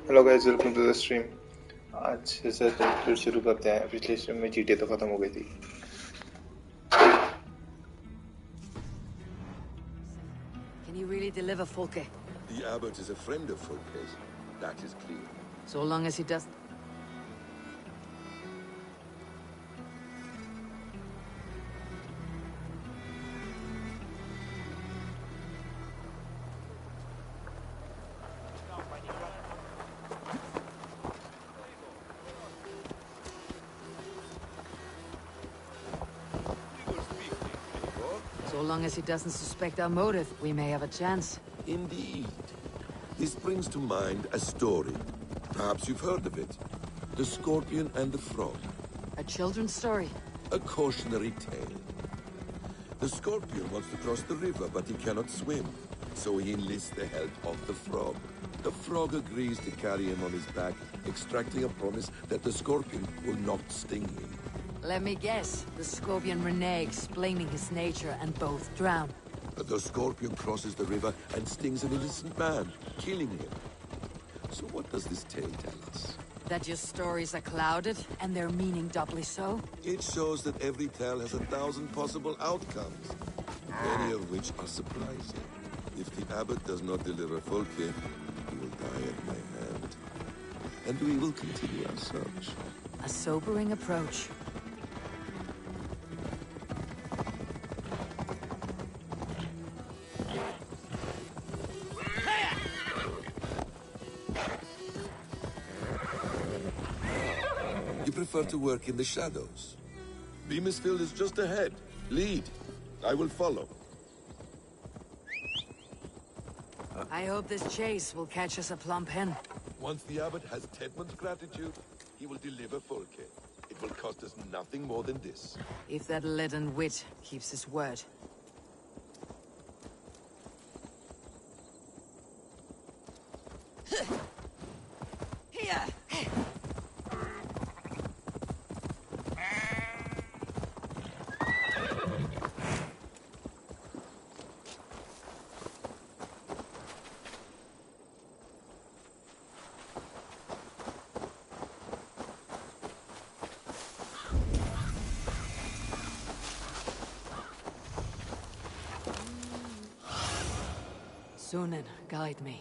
Hello guys, welcome to the stream. आज से फिर शुरू करते हैं। पिछले स्ट्रीम में जीटे तो खत्म हो गई थी। Can you really deliver, Folke? The abbot is a friend of Folke's. That is clear. So long as he doesn't... So long as he doesn't suspect our motive, we may have a chance. Indeed. This brings to mind a story. Perhaps you've heard of it. The Scorpion and the Frog. A children's story? A cautionary tale. The Scorpion wants to cross the river, but he cannot swim. So he enlists the help of the Frog. The Frog agrees to carry him on his back, extracting a promise that the Scorpion will not sting him. Let me guess. The Scorpion reneges, blaming his nature, and both drown. The Scorpion crosses the river and stings an innocent man, killing him. So what does this tale tell us? That your stories are clouded, and their meaning doubly so? It shows that every tale has 1,000 possible outcomes, many of which are surprising. If the abbot does not deliver Folke, he will die at my hand. And we will continue our search. A sobering approach. You prefer to work in the shadows. Beamisfield is just ahead. Lead. I will follow. I hope this chase will catch us a plump hen. Once the abbot has Tedmund's gratitude, he will deliver Folke. It will cost us nothing more than this. If that leaden wit keeps his word. Here! Sunan, guide me.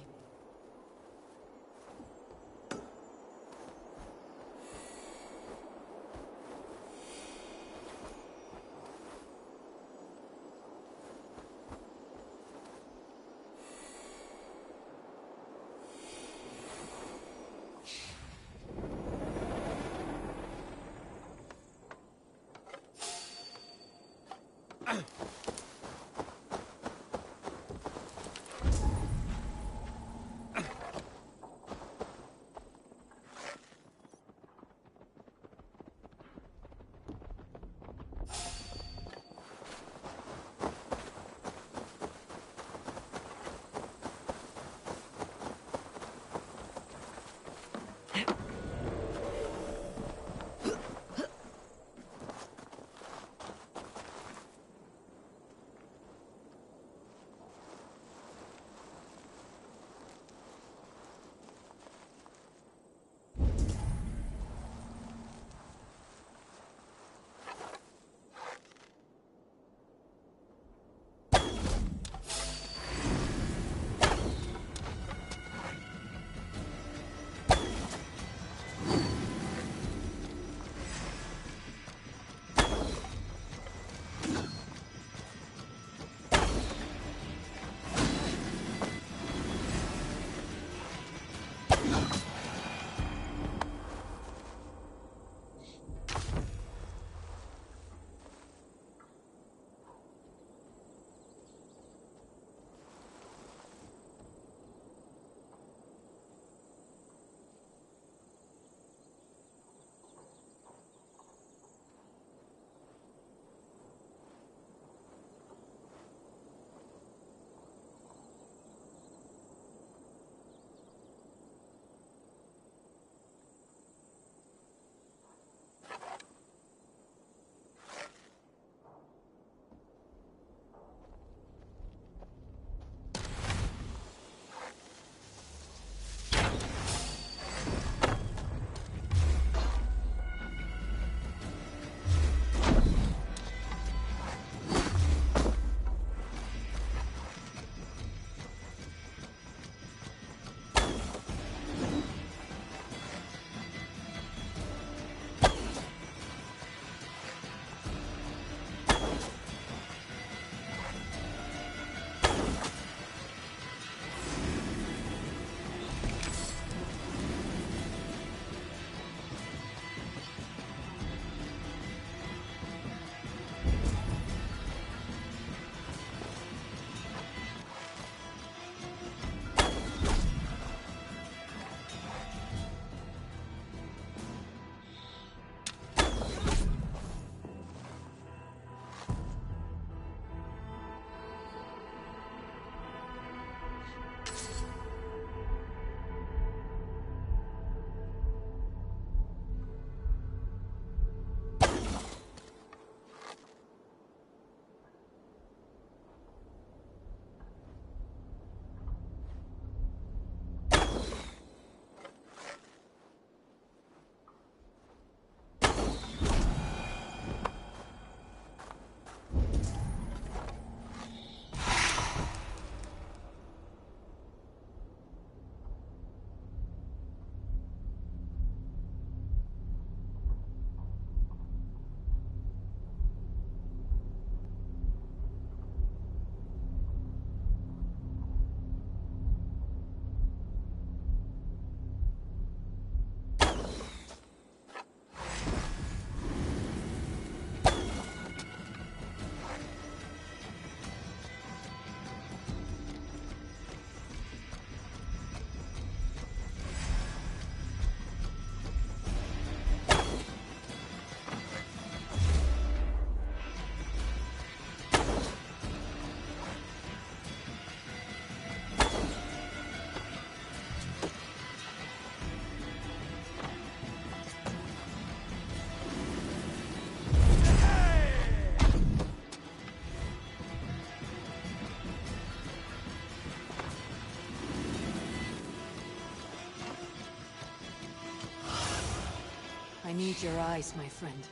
Need your eyes, my friend.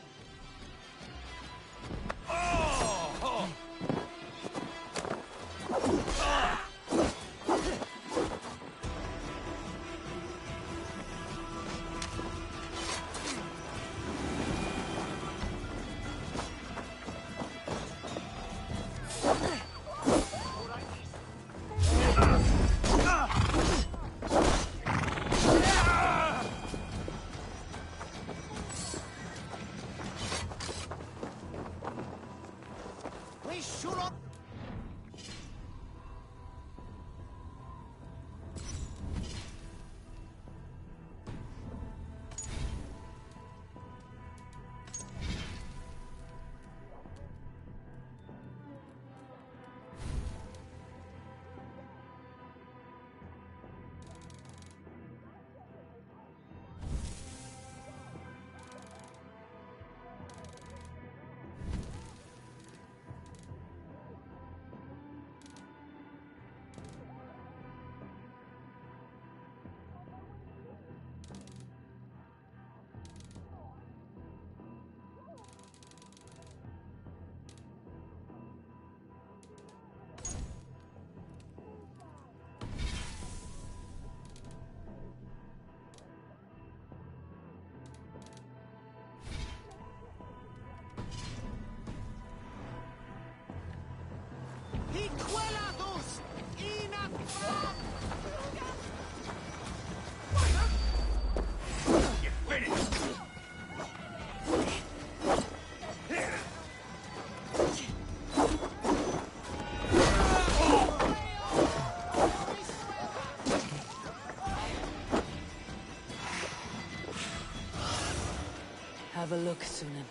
Have a look, Sunan.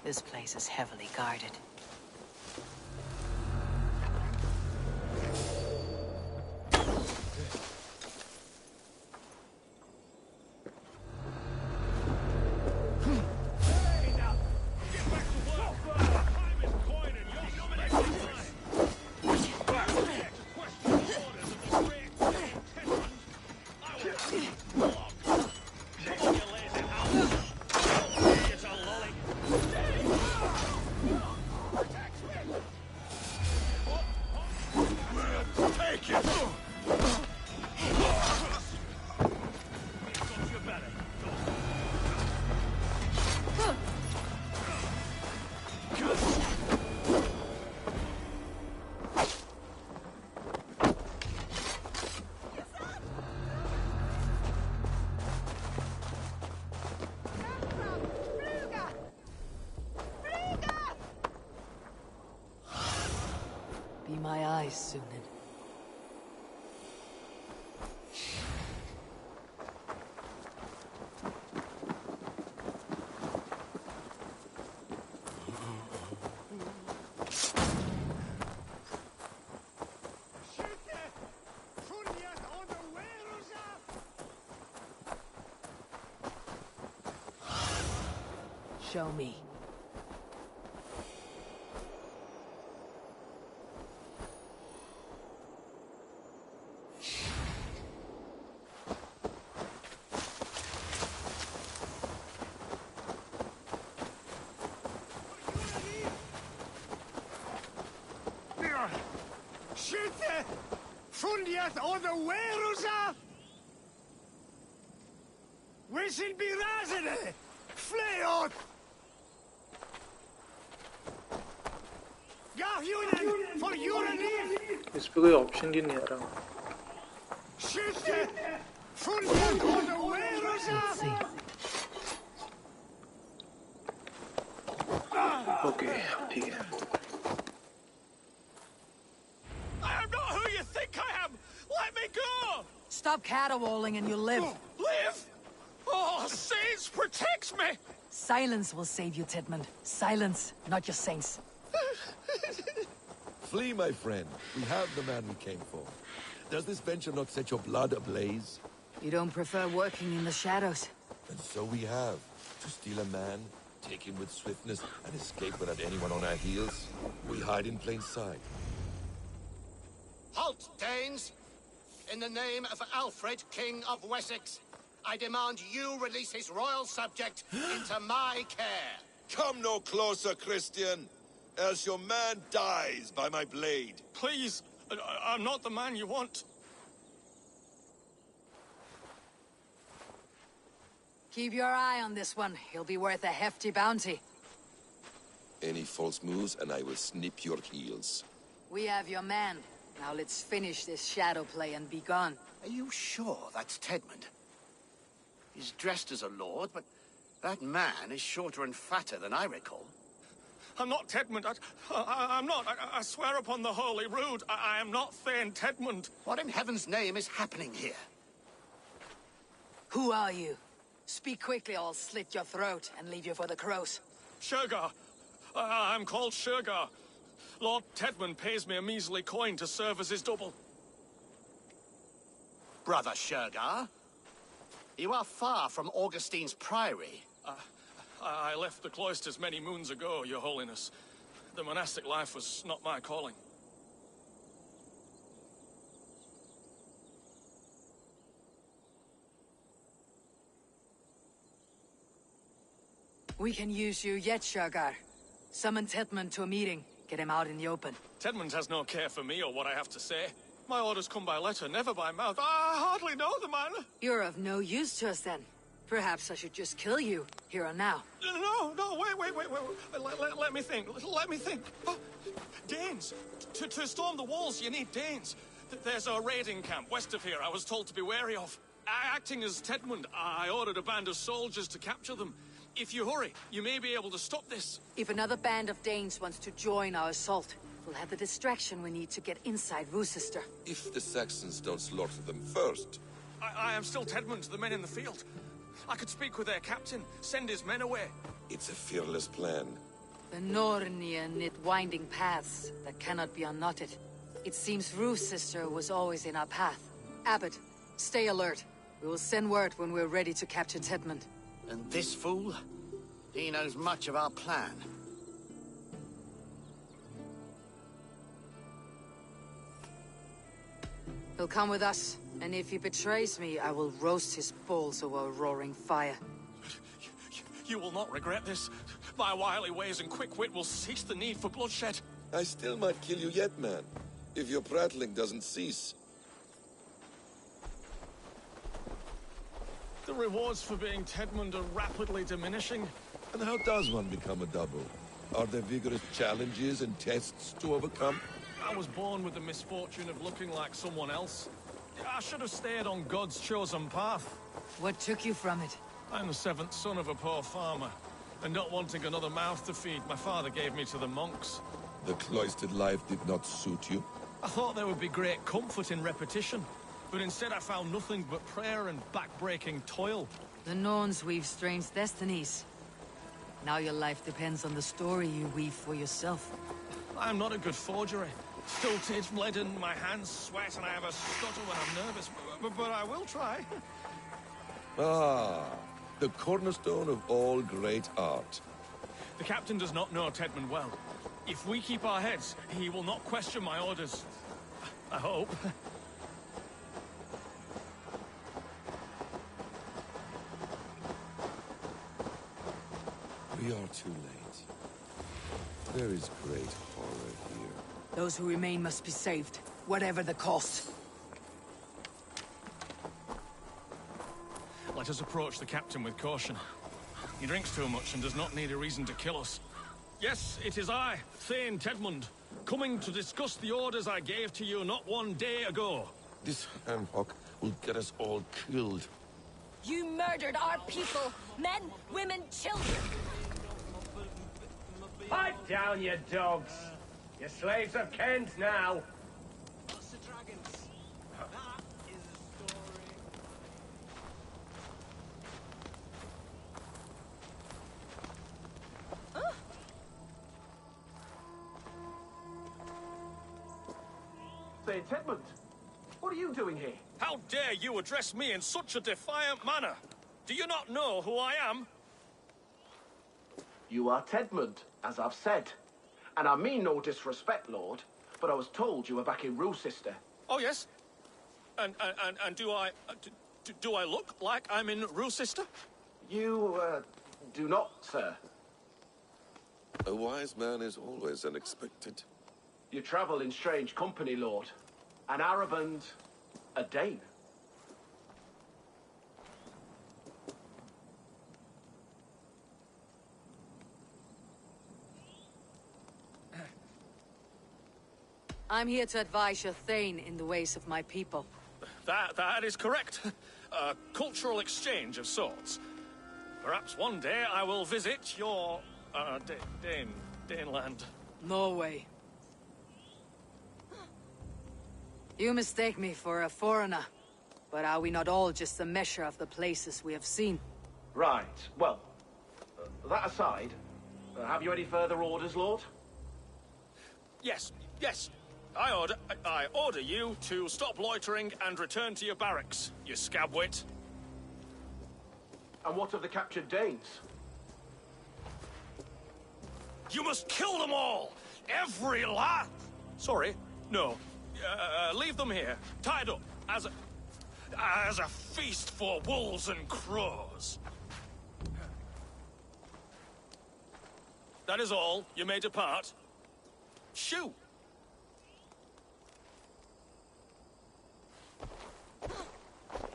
This place is heavily guarded. Be my eyes, Sunan. Show me. Skytte! Funnet under Werusa! We should be razende! Fleot! Gahjunen! For Juraniv! इस पे कोई option क्यों नहीं आ रहा? Skytte! Funnet under Werusa! Let's see. Okay ठीक है. I am not who you think I am! Let me go! Stop caterwauling and you'll live. Live! Oh, saints, protect me! Silence will save you, Tidmund. Silence, not your saints. Flee, my friend. We have the man we came for. Does this venture not set your blood ablaze? You don't prefer working in the shadows? And so we have. To steal a man, take him with swiftness, and escape without anyone on our heels. We hide in plain sight. Halt, Danes! In the name of Alfred, King of Wessex, I demand you release his royal subject into my care. Come no closer, Christian, else your man dies by my blade. Please, I'm not the man you want. Keep your eye on this one. He'll be worth a hefty bounty. Any false moves, and I will snip your heels. We have your man. Now let's finish this shadow play and be gone. Are you sure that's Tedmund? He's dressed as a lord, but that man is shorter and fatter than I recall. I'm not Tedmund. I'm not. I swear upon the Holy Rood, I am not Thane Tedmund. What in heaven's name is happening here? Who are you? Speak quickly or I'll slit your throat and leave you for the crows. Shergar. I'm called Shergar. Lord Tedmund pays me a measly coin to serve as his double. Brother Shergar? You are far from Augustine's priory. I left the cloisters many moons ago, Your Holiness. The monastic life was not my calling. We can use you yet, Shergar. Summon Tedmund to a meeting. Get him out in the open. Tedmund has no care for me or what I have to say. My orders come by letter, never by mouth. I hardly know the man. You're of no use to us then. Perhaps I should just kill you, here and now. No, wait. Let me think. Let me think. Oh, Danes. To storm the walls, you need Danes. There's a raiding camp west of here I was told to be wary of. Acting as Tedmund, I ordered a band of soldiers to capture them. If you hurry, you may be able to stop this. If another band of Danes wants to join our assault, we'll have the distraction we need to get inside Rochester. If the Saxons don't slaughter them first. I am still Tedmund, the men in the field. I could speak with their captain, send his men away. It's a fearless plan. The Nornia knit winding paths that cannot be unknotted. It seems Rochester was always in our path. Abbot, stay alert. We will send word when we're ready to capture Tedmund. And this fool? He knows much of our plan. He'll come with us, and if he betrays me, I will roast his balls over a roaring fire. You will not regret this. My wily ways and quick wit will cease the need for bloodshed. I still might kill you yet, man. If your prattling doesn't cease. The rewards for being Tedmund are rapidly diminishing. And how does one become a double? Are there vigorous challenges and tests to overcome? I was born with the misfortune of looking like someone else. I should have stayed on God's chosen path. What took you from it? I'm the seventh son of a poor farmer. And not wanting another mouth to feed, my father gave me to the monks. The cloistered life did not suit you? I thought there would be great comfort in repetition. But instead I found nothing but prayer and back-breaking toil. The Norns weave strange destinies. Now your life depends on the story you weave for yourself. I'm not a good forgery. Stilted, leaden, my hands sweat, and I have a stutter when I'm nervous. But I will try. Ah, the cornerstone of all great art. The captain does not know Tedmund well. If we keep our heads, he will not question my orders. I hope. We are too late. There is great horror here. Those who remain must be saved, whatever the cost. Let us approach the captain with caution. He drinks too much and does not need a reason to kill us. Yes, it is I, Thane Tedmund, coming to discuss the orders I gave to you not one day ago. This handhawk will get us all killed. You murdered our people! Men, women, children! Pipe down, you dogs! Your slaves are Kent now! Say, Tedmund, What are you doing here? How dare you address me in such a defiant manner? Do you not know who I am? You are Tedmund, as I've said. And I mean no disrespect, Lord, but I was told you were back in Rochester. Oh, yes? And do I look like I'm in Rochester? You, do not, sir. A wise man is always unexpected. You travel in strange company, Lord. An Arab and a Dane. I'm here to advise your Thane in the ways of my people. That is correct. A cultural exchange of sorts. Perhaps one day I will visit your, Daneland. Norway. You mistake me for a foreigner. But are we not all just a measure of the places we have seen? Right. Well, that aside, have you any further orders, Lord? Yes. I order you to stop loitering and return to your barracks, you scabwit. And what of the captured Danes? You must kill them all! Every last... Sorry, no. Leave them here, tied up, as a feast for wolves and crows. That is all. You may depart. Shoo!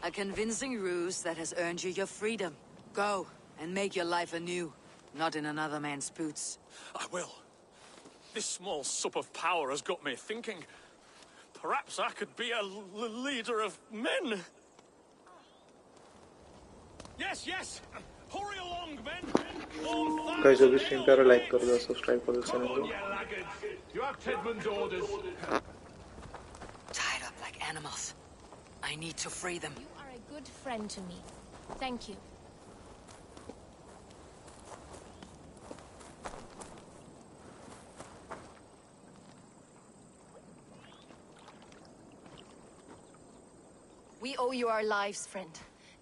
A convincing ruse that has earned you your freedom. Go, and make your life anew, not in another man's boots. I will. This small sup of power has got me thinking. Perhaps I could be a leader of men. Yes! Hurry along, men! Guys, अभी stream पे like कर दो, subscribe कर दो channel को. You have Tedmund's orders. Tied up like animals. I need to free them. You are a good friend to me. Thank you. We owe you our lives, friend.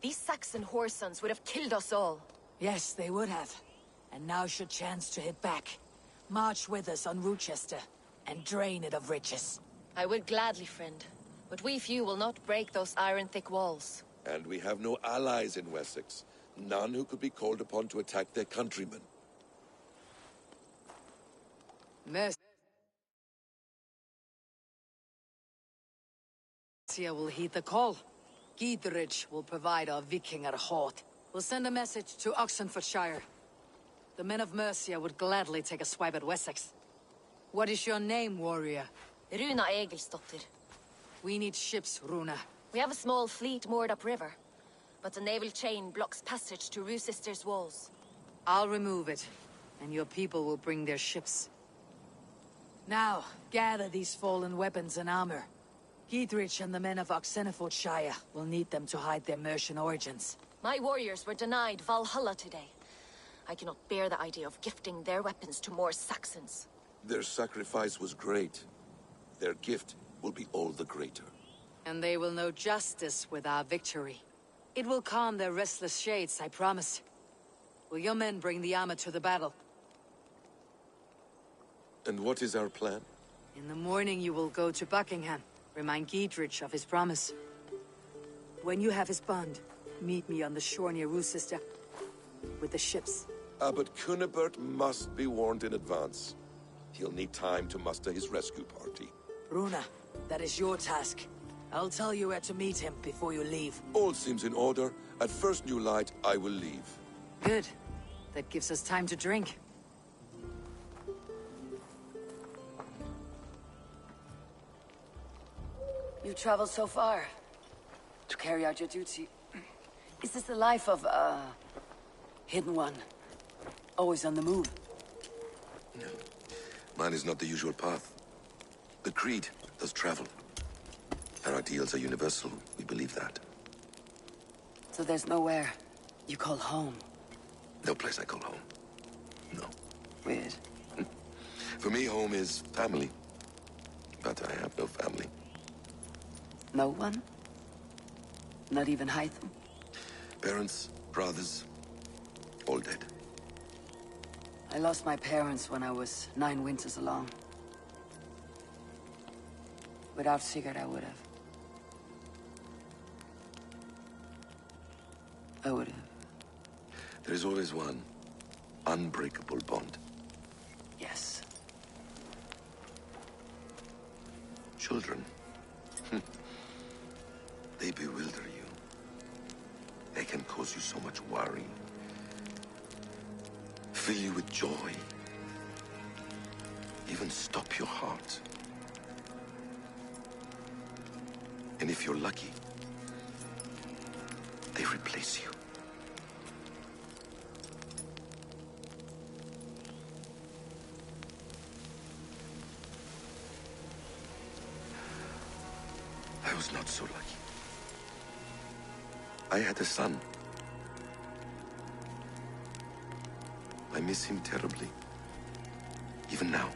These Saxon whoresons would have killed us all. Yes, they would have. And now's your chance to hit back. March with us on Rochester, and drain it of riches. I would gladly, friend. But we few will not break those iron-thick walls. And we have no allies in Wessex. None who could be called upon to attack their countrymen. Mercia will heed the call. Gidrich will provide our Vikinger Hort. We'll send a message to Oxenfordshire. The men of Mercia would gladly take a swipe at Wessex. What is your name, warrior? Runa Egilsdotter. We need ships, Runa. We have a small fleet moored upriver, but the naval chain blocks passage to Rochester's walls. I'll remove it, and your people will bring their ships. Now, gather these fallen weapons and armor. Gidrich and the men of Oxenfordshire will need them to hide their Mercian origins. My warriors were denied Valhalla today. I cannot bear the idea of gifting their weapons to more Saxons. Their sacrifice was great. Their gift will be all the greater. And they will know justice with our victory. It will calm their restless shades, I promise. Will your men bring the armor to the battle? And what is our plan? In the morning you will go to Buckingham. Remind Gidrich of his promise. When you have his bond, meet me on the shore near Rochester with the ships. But Cunibert must be warned in advance. He'll need time to muster his rescue party. Runa, that is your task. I'll tell you where to meet him before you leave. All seems in order. At first new light, I will leave. Good. That gives us time to drink. You traveled so far to carry out your duty. Is this the life of a hidden one? Always on the move? No. Mine is not the usual path. The Creed does travel. Our ideals are universal. We believe that. So there's nowhere you call home? No place I call home. No. Weird. For me, home is family. But I have no family. No one? Not even Hytham? Parents, brothers, all dead. I lost my parents when I was 9 winters along. Without Sigurd, I would have. I would have. There is always one unbreakable bond. Yes. Children. They bewilder you. They can cause you so much worry. Fill you with joy. Even stop your heart. And if you're lucky, they replace you. I was not so lucky. I had a son. I miss him terribly. Even now.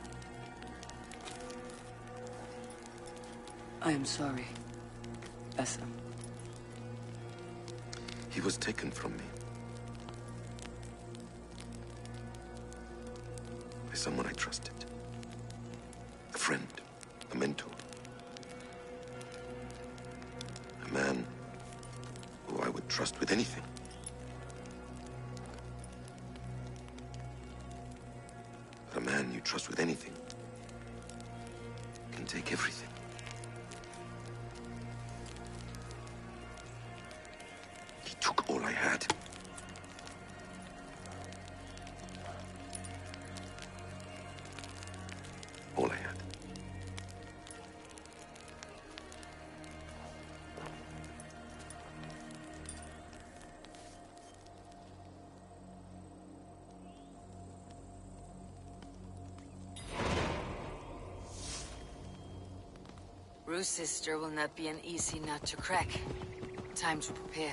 I am sorry, Essa. He was taken from me. By someone I trusted. A friend, a mentor. A man who I would trust with anything. But a man you trust with anything can take everything. He took all I had. All I had. Rue's sister will not be an easy nut to crack. Time to prepare.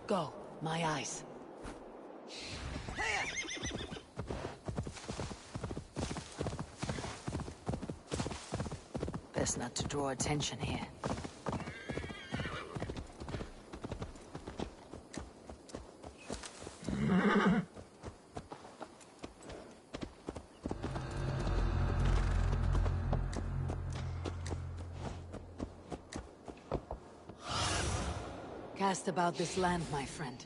Go, my eyes. Best not to draw attention here. Cast about this land, my friend.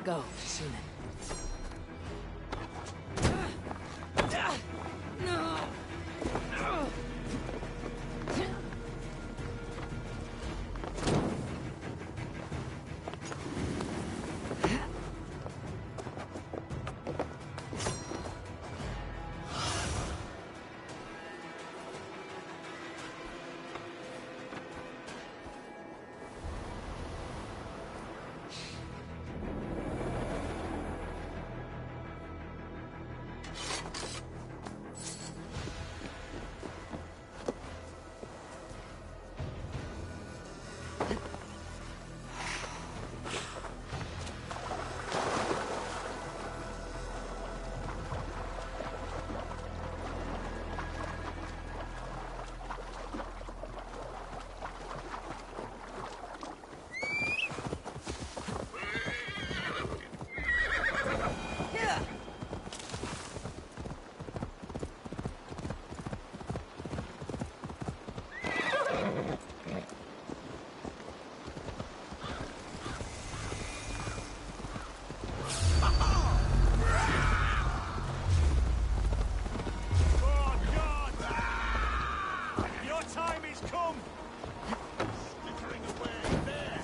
Go, Sunan. Enemies come! Skittering away there!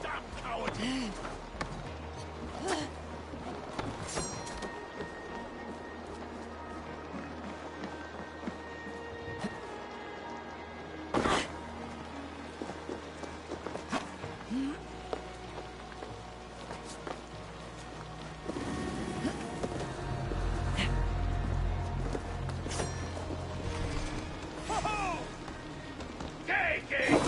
Damn coward! Take it!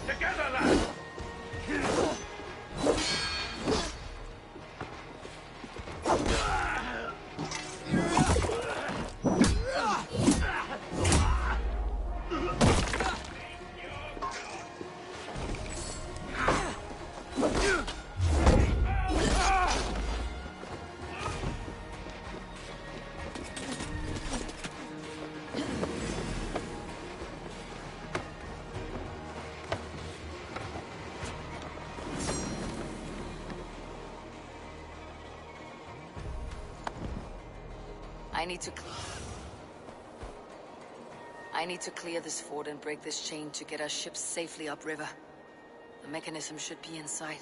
Together, lads! I need to clear this fort and break this chain to get our ships safely upriver. The mechanism should be inside.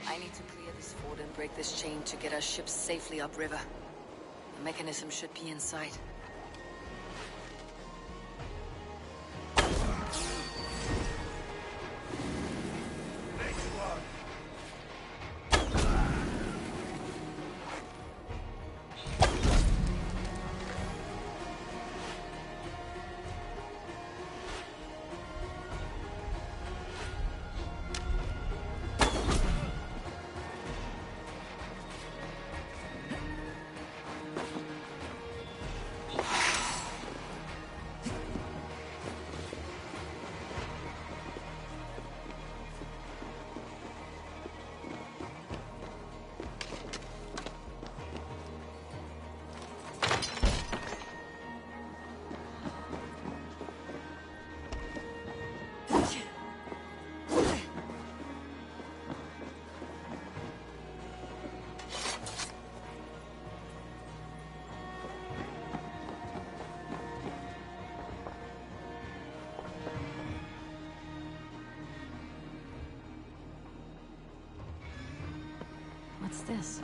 I need to clear this fort and break this chain to get our ships safely upriver. The mechanism should be inside. What's this?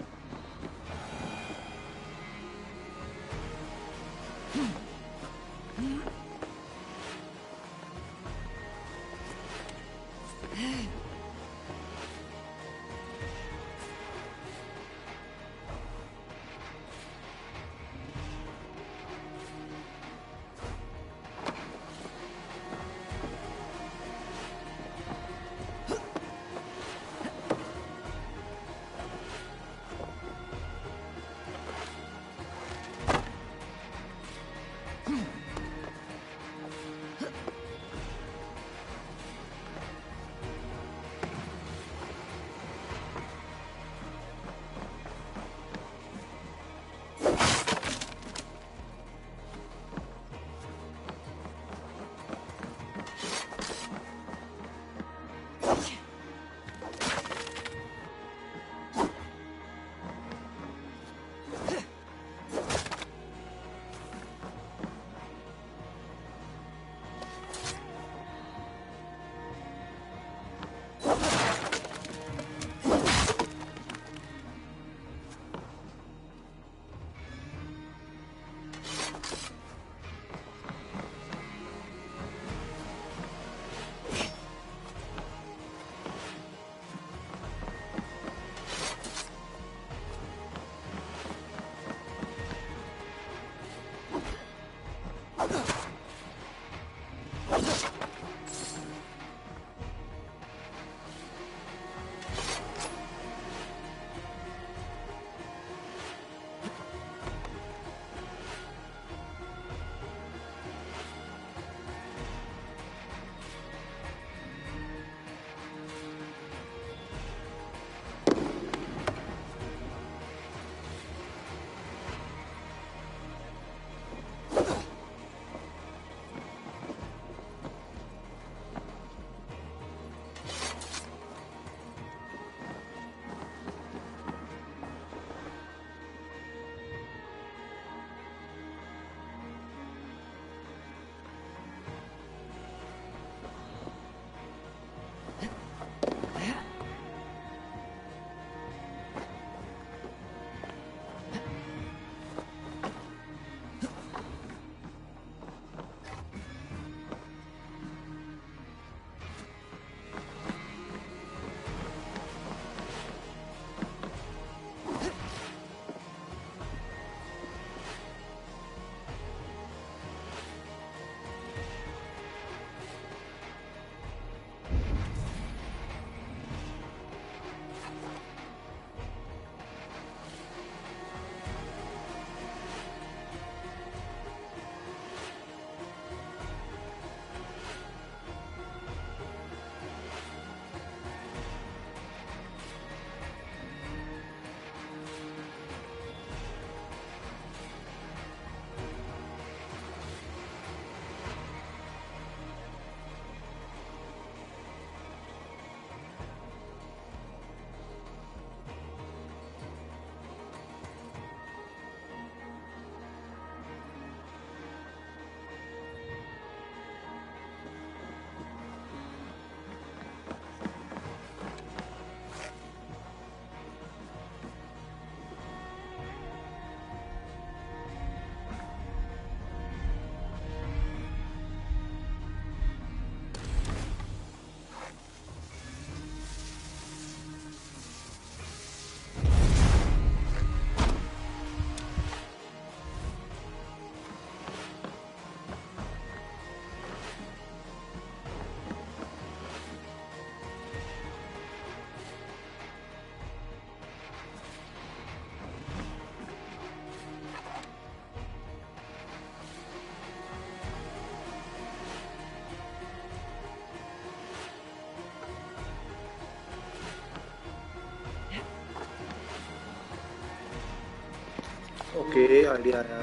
Okay idea है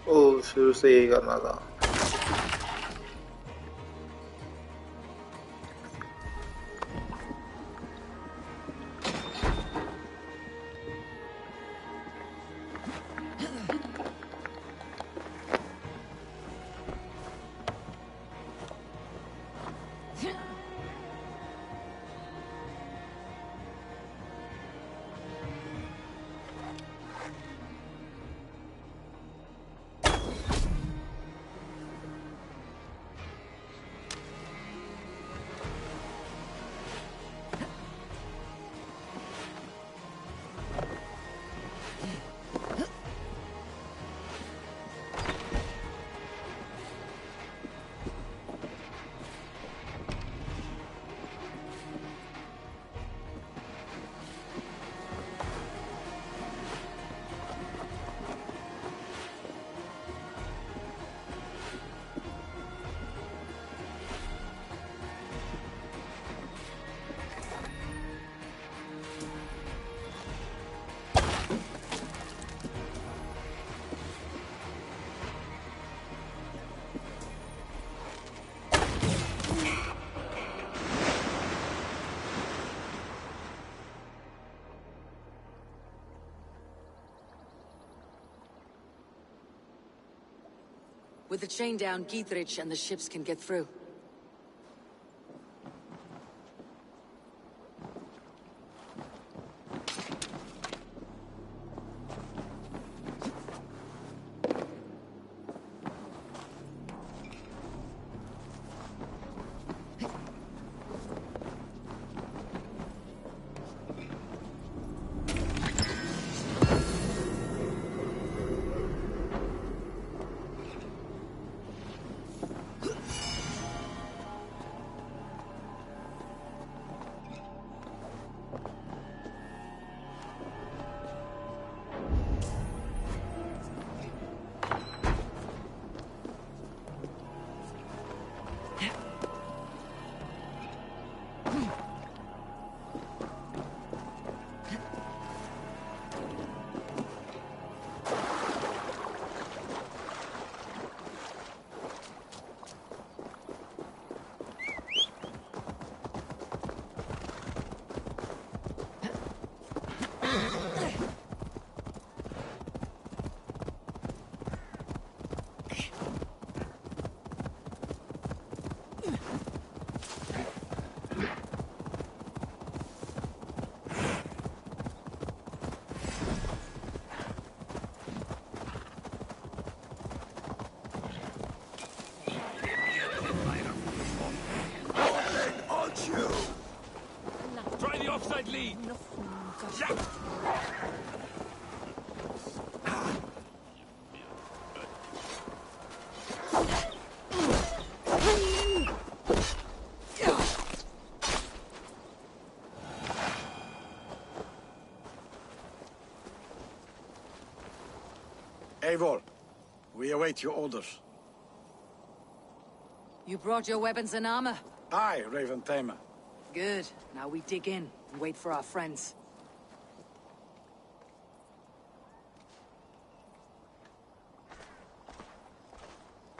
ओ शुरू से यही करना था With the chain down, Gietrich and the ships can get through. Try the offside lead. Eivor, we await your orders. You brought your weapons and armor? Aye, Raven Tamer. Good. Now we dig in and wait for our friends.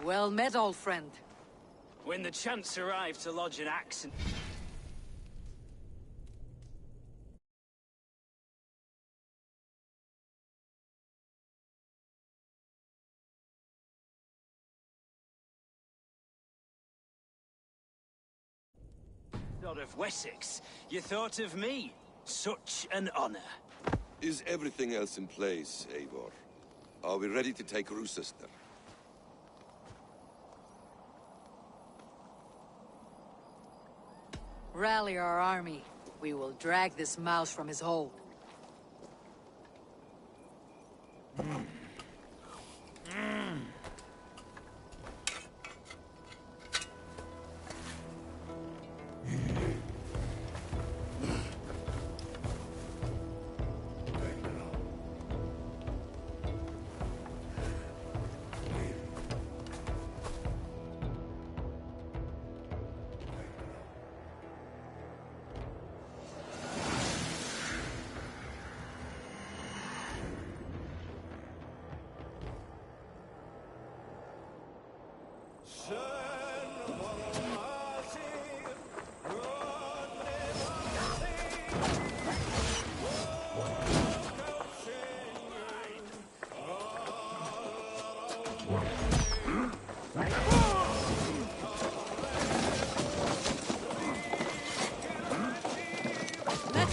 Well met, old friend. When the chance arrived to lodge an axe and... Lord of Wessex, you thought of me. Such an honor. Is everything else in place, Eivor? Are we ready to take Rochester? Rally our army. We will drag this mouse from his hole. Let's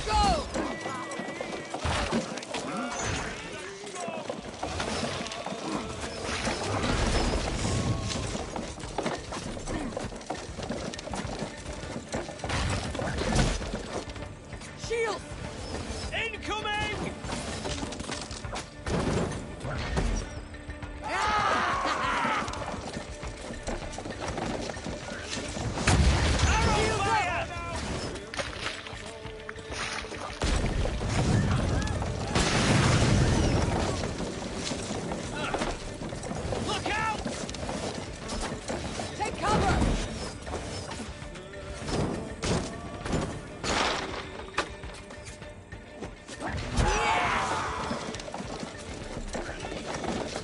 go! Shield! Incoming! Arrow fire! Look out! Take cover!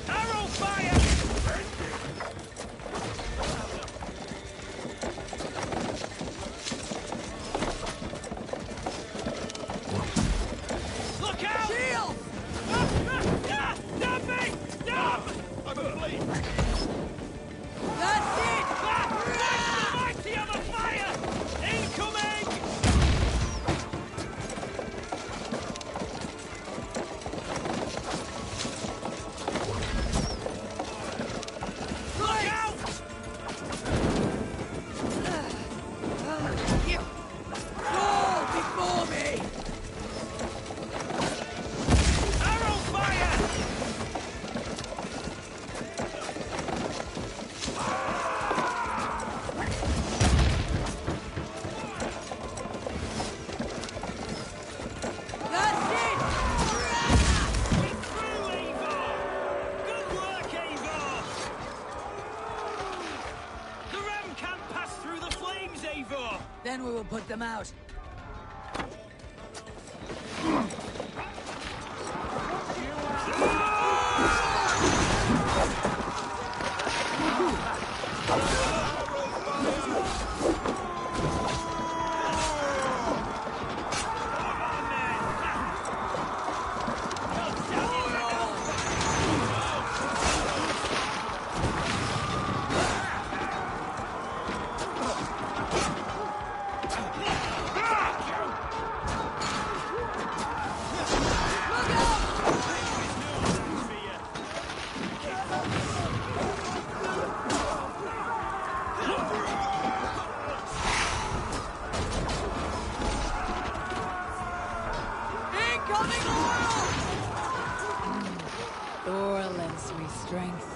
Arrow fire! Look out! Shield! Stop me! Stop! I'm afraid. That's it! Mighty on the fire! Incoming! Look out! Fall before me! Arrow fire! That's it! It's through, Eivor! Good work, Eivor! The ram can't pass through the flames, Eivor! Then we will put them out. Incoming oil! Thor lends me strength.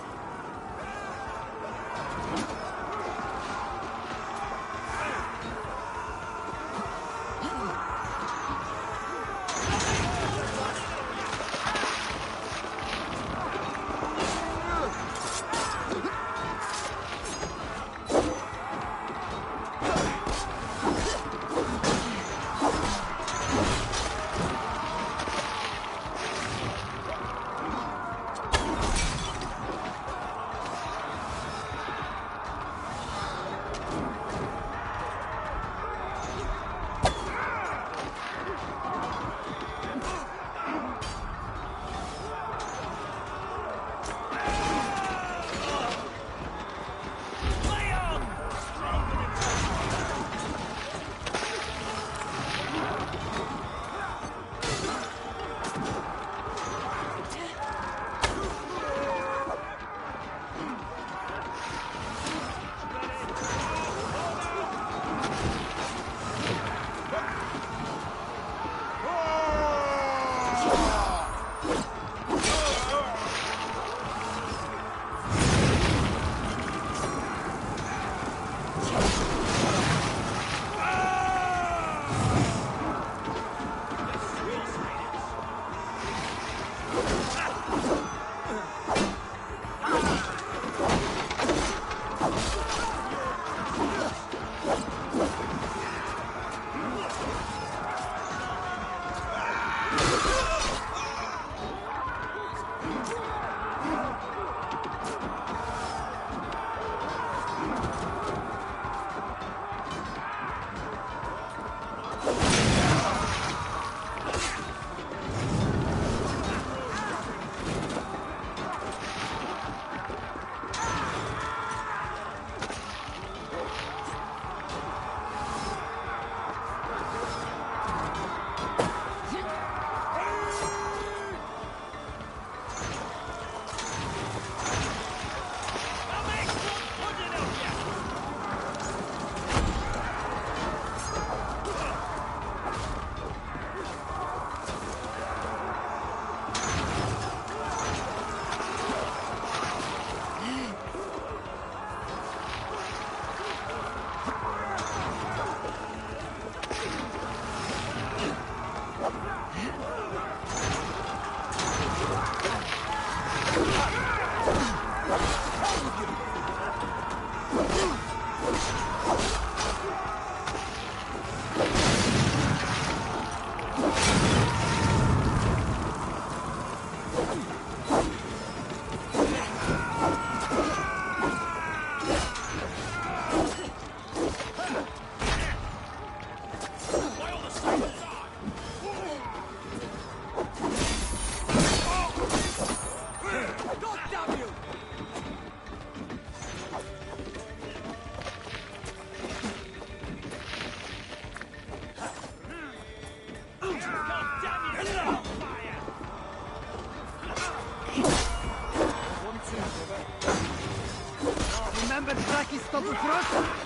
Remember Draki stop across?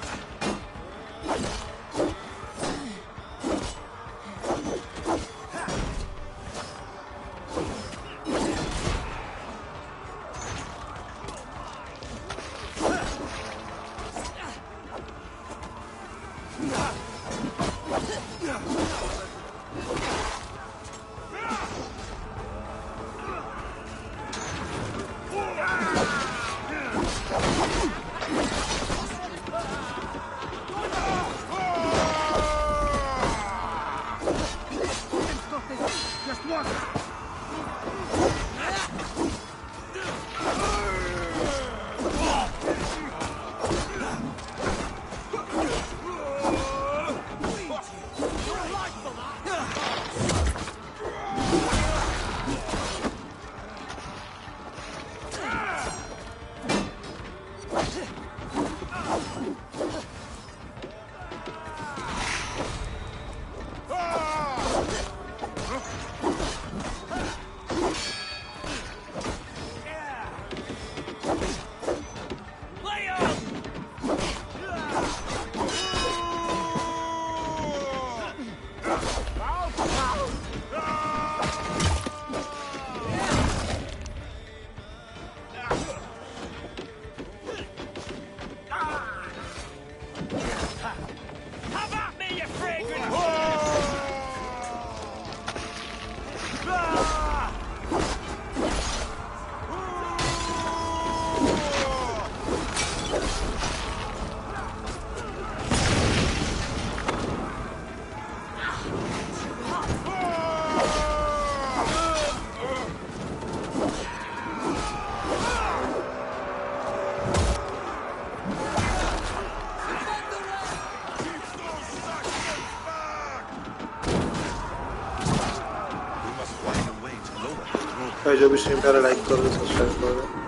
जो भी stream पे like करो subscribe करो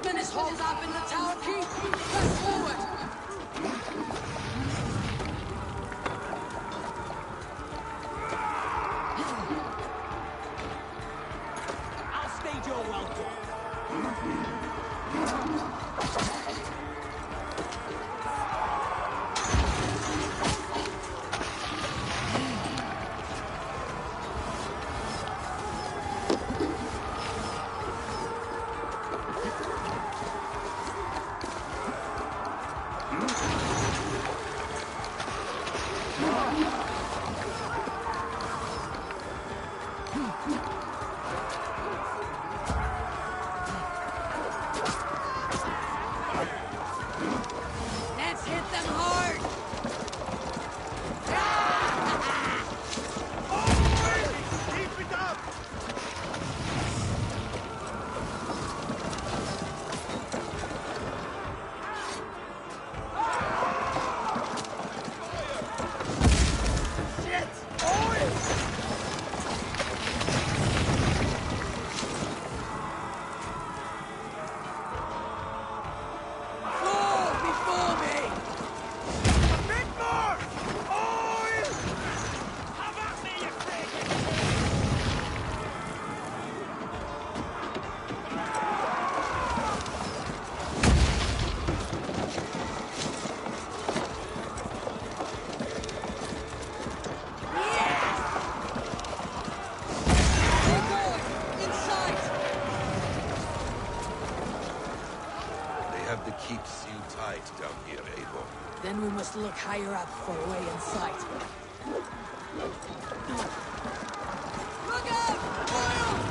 Hitman is holed up in the tower keep. Press forward. I'll stage your welcome. Let's hit them hard. Keep it up! Shit! Oil! Fall before me! A bit more! Oil! Have at me, you freak! Keep going. Inside. They have the keep sealed tight down here, Eivor. Then we must look higher up for a way in sight. Look out! Oil!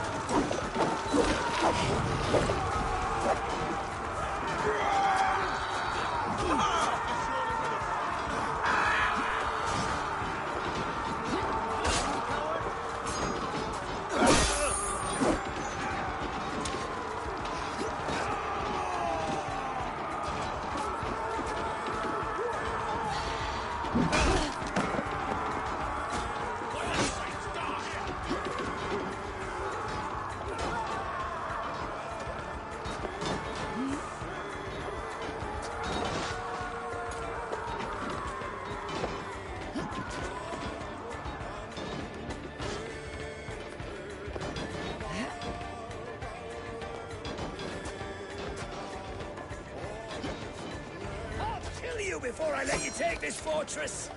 I'll kill you before I let you take this fortress!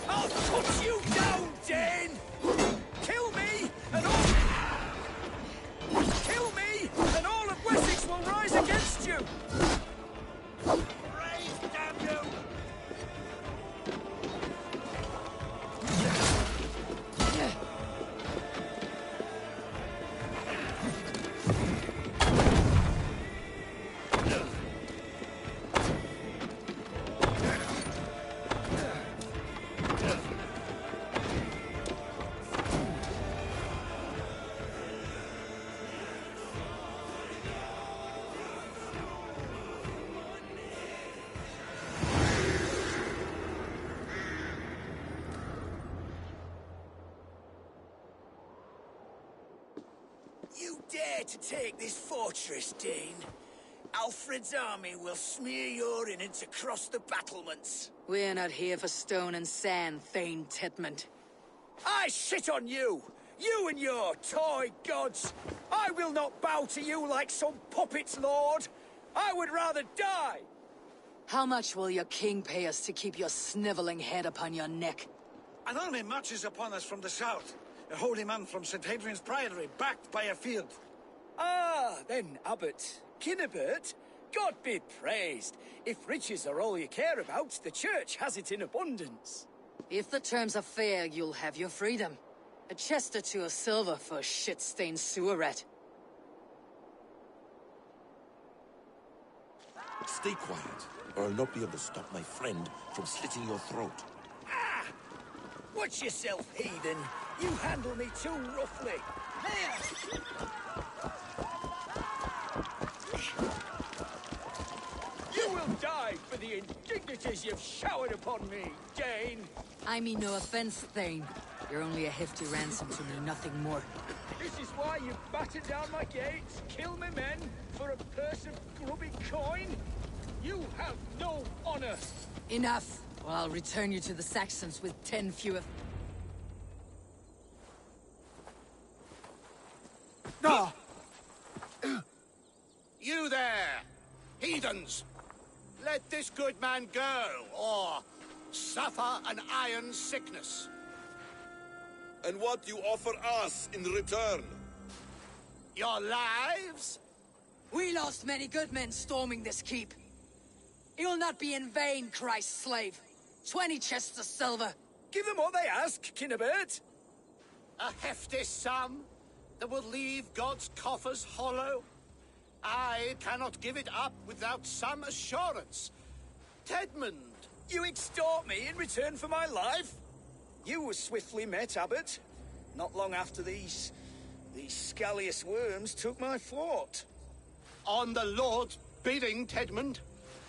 I'll put you down, Dane! Kill me, and all... Kill me, and all of Wessex will rise against you! Brave, damn you! You dare to take this fortress, Dane? Alfred's army will smear your innards across the battlements. We're not here for stone and sand, Thane Titmund. I shit on you! You and your toy gods! I will not bow to you like some puppet's lord! I would rather die! How much will your king pay us to keep your sniveling head upon your neck? An army marches upon us from the south. A holy man from St. Hadrian's Priory, backed by a field. Ah, then, Abbot Kinnebert, God be praised. If riches are all you care about, the church has it in abundance. If the terms are fair, you'll have your freedom. A chest or two of silver for a shit-stained sewer rat. Stay quiet, or I'll not be able to stop my friend from slitting your throat. Ah! Watch yourself, heathen. You handle me too roughly. There! You will die for the indignities you've showered upon me, Dane. I mean no offense, Thane. You're only a hefty ransom to me, nothing more. This is why you batter down my gates, kill my men, for a purse of grubby coin? You have no honor! Enough, or I'll return you to the Saxons with 10 fewer... Ah! You there, heathens! Let this good man go, or suffer an iron sickness. And what you offer us in return? Your lives? We lost many good men storming this keep. It will not be in vain, Christ's slave. 20 chests of silver. Give them what they ask, Kinnebert. A hefty sum that will leave God's coffers hollow? I cannot give it up without some assurance. Tedmund! You extort me in return for my life? You were swiftly met, Abbot. Not long after these scallious worms took my fort. On the Lord's bidding, Tedmund.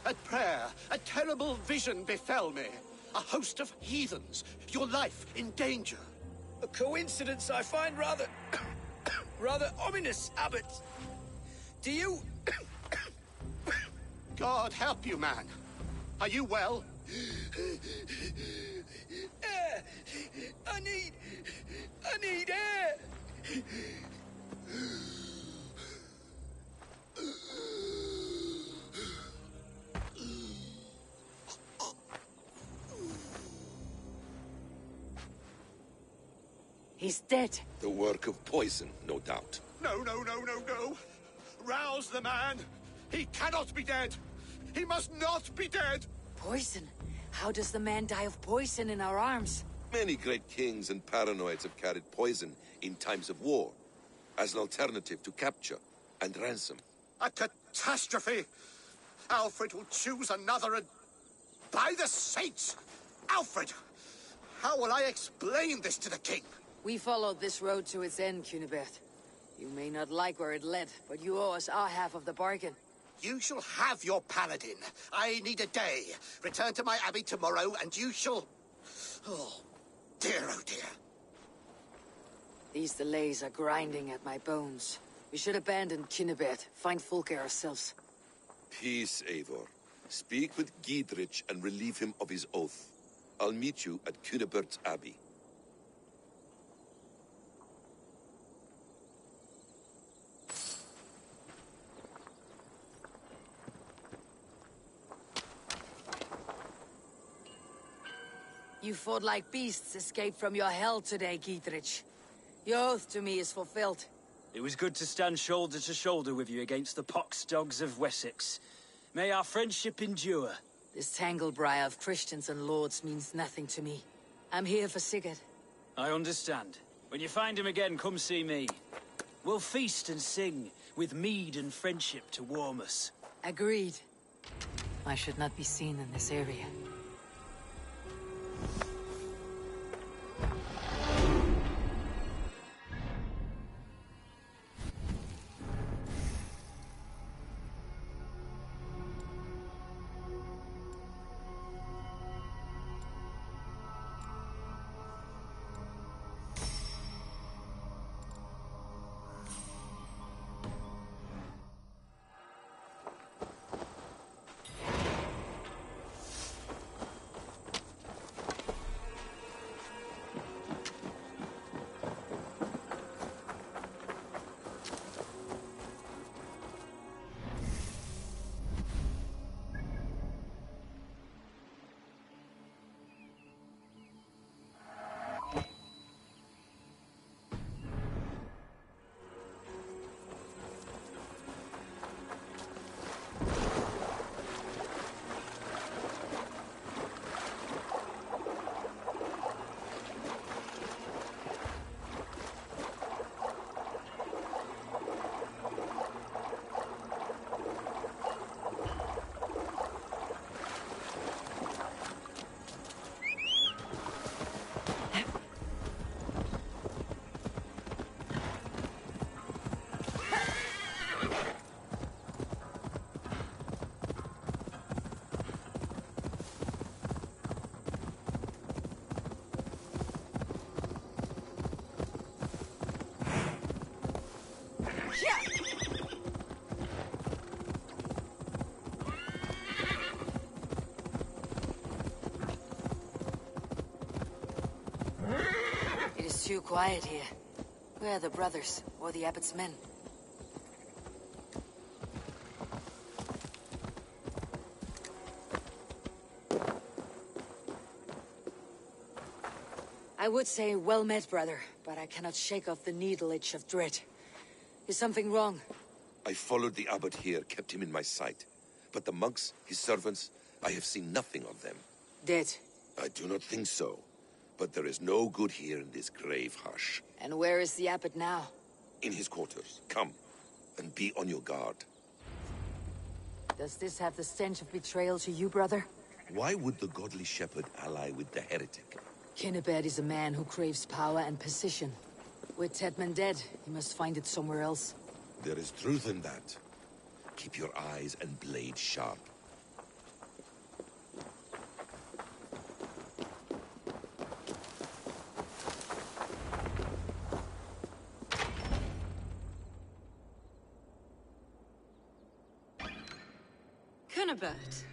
At prayer, a terrible vision befell me. A host of heathens, your life in danger. A coincidence I find rather... rather ominous, Abbot. Do you... God help you, man. Are you well? Air! I need air! He's dead. The work of poison, no doubt. No, no, no, no, no. Rouse the man. He cannot be dead. He must not be dead. Poison? How does the man die of poison in our arms? Many great kings and paranoids have carried poison in times of war, as an alternative to capture and ransom. A catastrophe. Alfred will choose another and... By the saints! Alfred! How will I explain this to the king? We followed this road to its end, Cunibert. You may not like where it led, but you owe us our half of the bargain. You shall have your paladin. I need a day. Return to my abbey tomorrow, and you shall... Oh, dear, oh dear. These delays are grinding at my bones. We should abandon Cunibert, find Fulke ourselves. Peace, Eivor. Speak with Giedrich and relieve him of his oath. I'll meet you at Cunibert's Abbey. You fought like beasts escaped from your hell today, Giedrich. Your oath to me is fulfilled. It was good to stand shoulder to shoulder with you against the pox dogs of Wessex. May our friendship endure. This tangle-briar of Christians and lords means nothing to me. I'm here for Sigurd. I understand. When you find him again, come see me. We'll feast and sing, with mead and friendship to warm us. Agreed. I should not be seen in this area. It is too quiet here. Where are the brothers, or the abbot's men? I would say well met, brother, but I cannot shake off the needle itch of dread. Is something wrong? I followed the abbot here, kept him in my sight. But the monks, his servants, I have seen nothing of them. Dead. I do not think so. But there is no good here in this grave hush. And where is the abbot now? In his quarters. Come, and be on your guard. Does this have the stench of betrayal to you, brother? Why would the godly shepherd ally with the heretic? Kinnebed is a man who craves power and position. With Tedman dead, he must find it somewhere else. There is truth in that. Keep your eyes and blade sharp. Cunibert,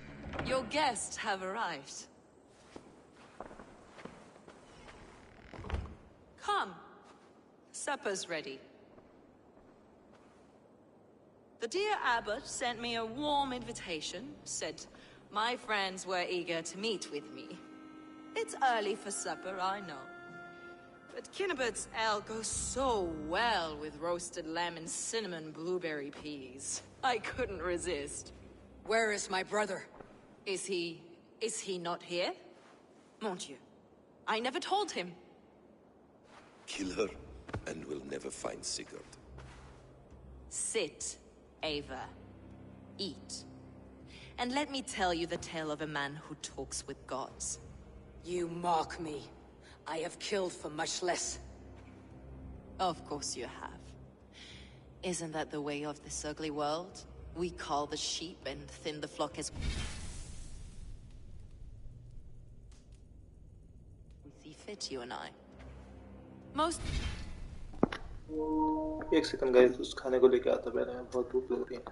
your guests have arrived. Come. Supper's ready. The dear abbot sent me a warm invitation, said my friends were eager to meet with me. It's early for supper, I know. But Kinnibert's ale goes so well with roasted lamb and cinnamon blueberry peas. I couldn't resist. Where is my brother? Is he not here? Mon Dieu, I never told him. Kill her, and we'll never find Sigurd. Sit, Ava. Eat. And let me tell you the tale of a man who talks with gods. You mock me. I have killed for much less. Of course you have. Isn't that the way of this ugly world? We call the sheep and thin the flock as we see fit, you and I. Most... एक second guys, उस खाने को लेके आता पहले, मैं बहुत भूख लग रही है।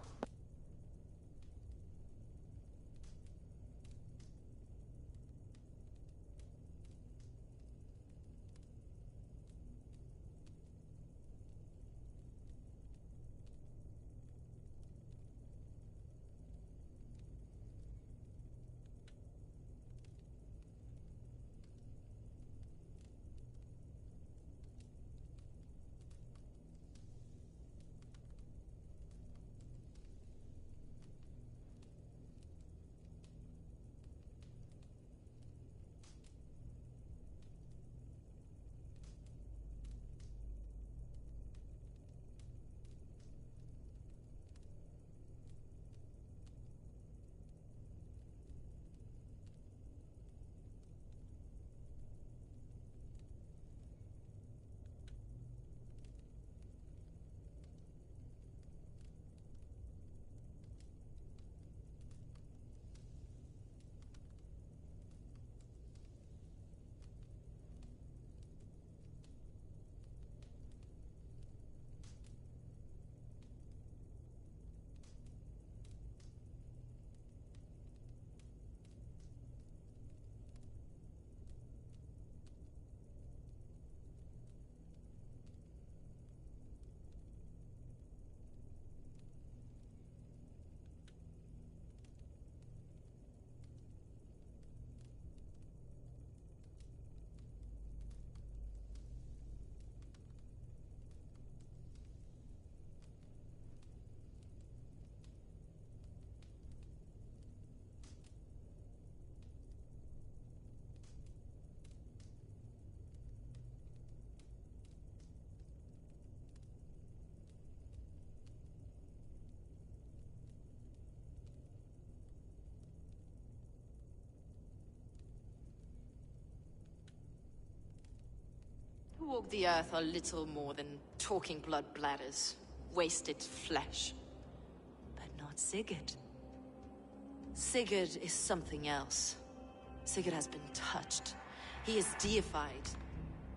Who walk the earth are little more than talking blood bladders, wasted flesh. But not Sigurd. Sigurd is something else. Sigurd has been touched. He is deified.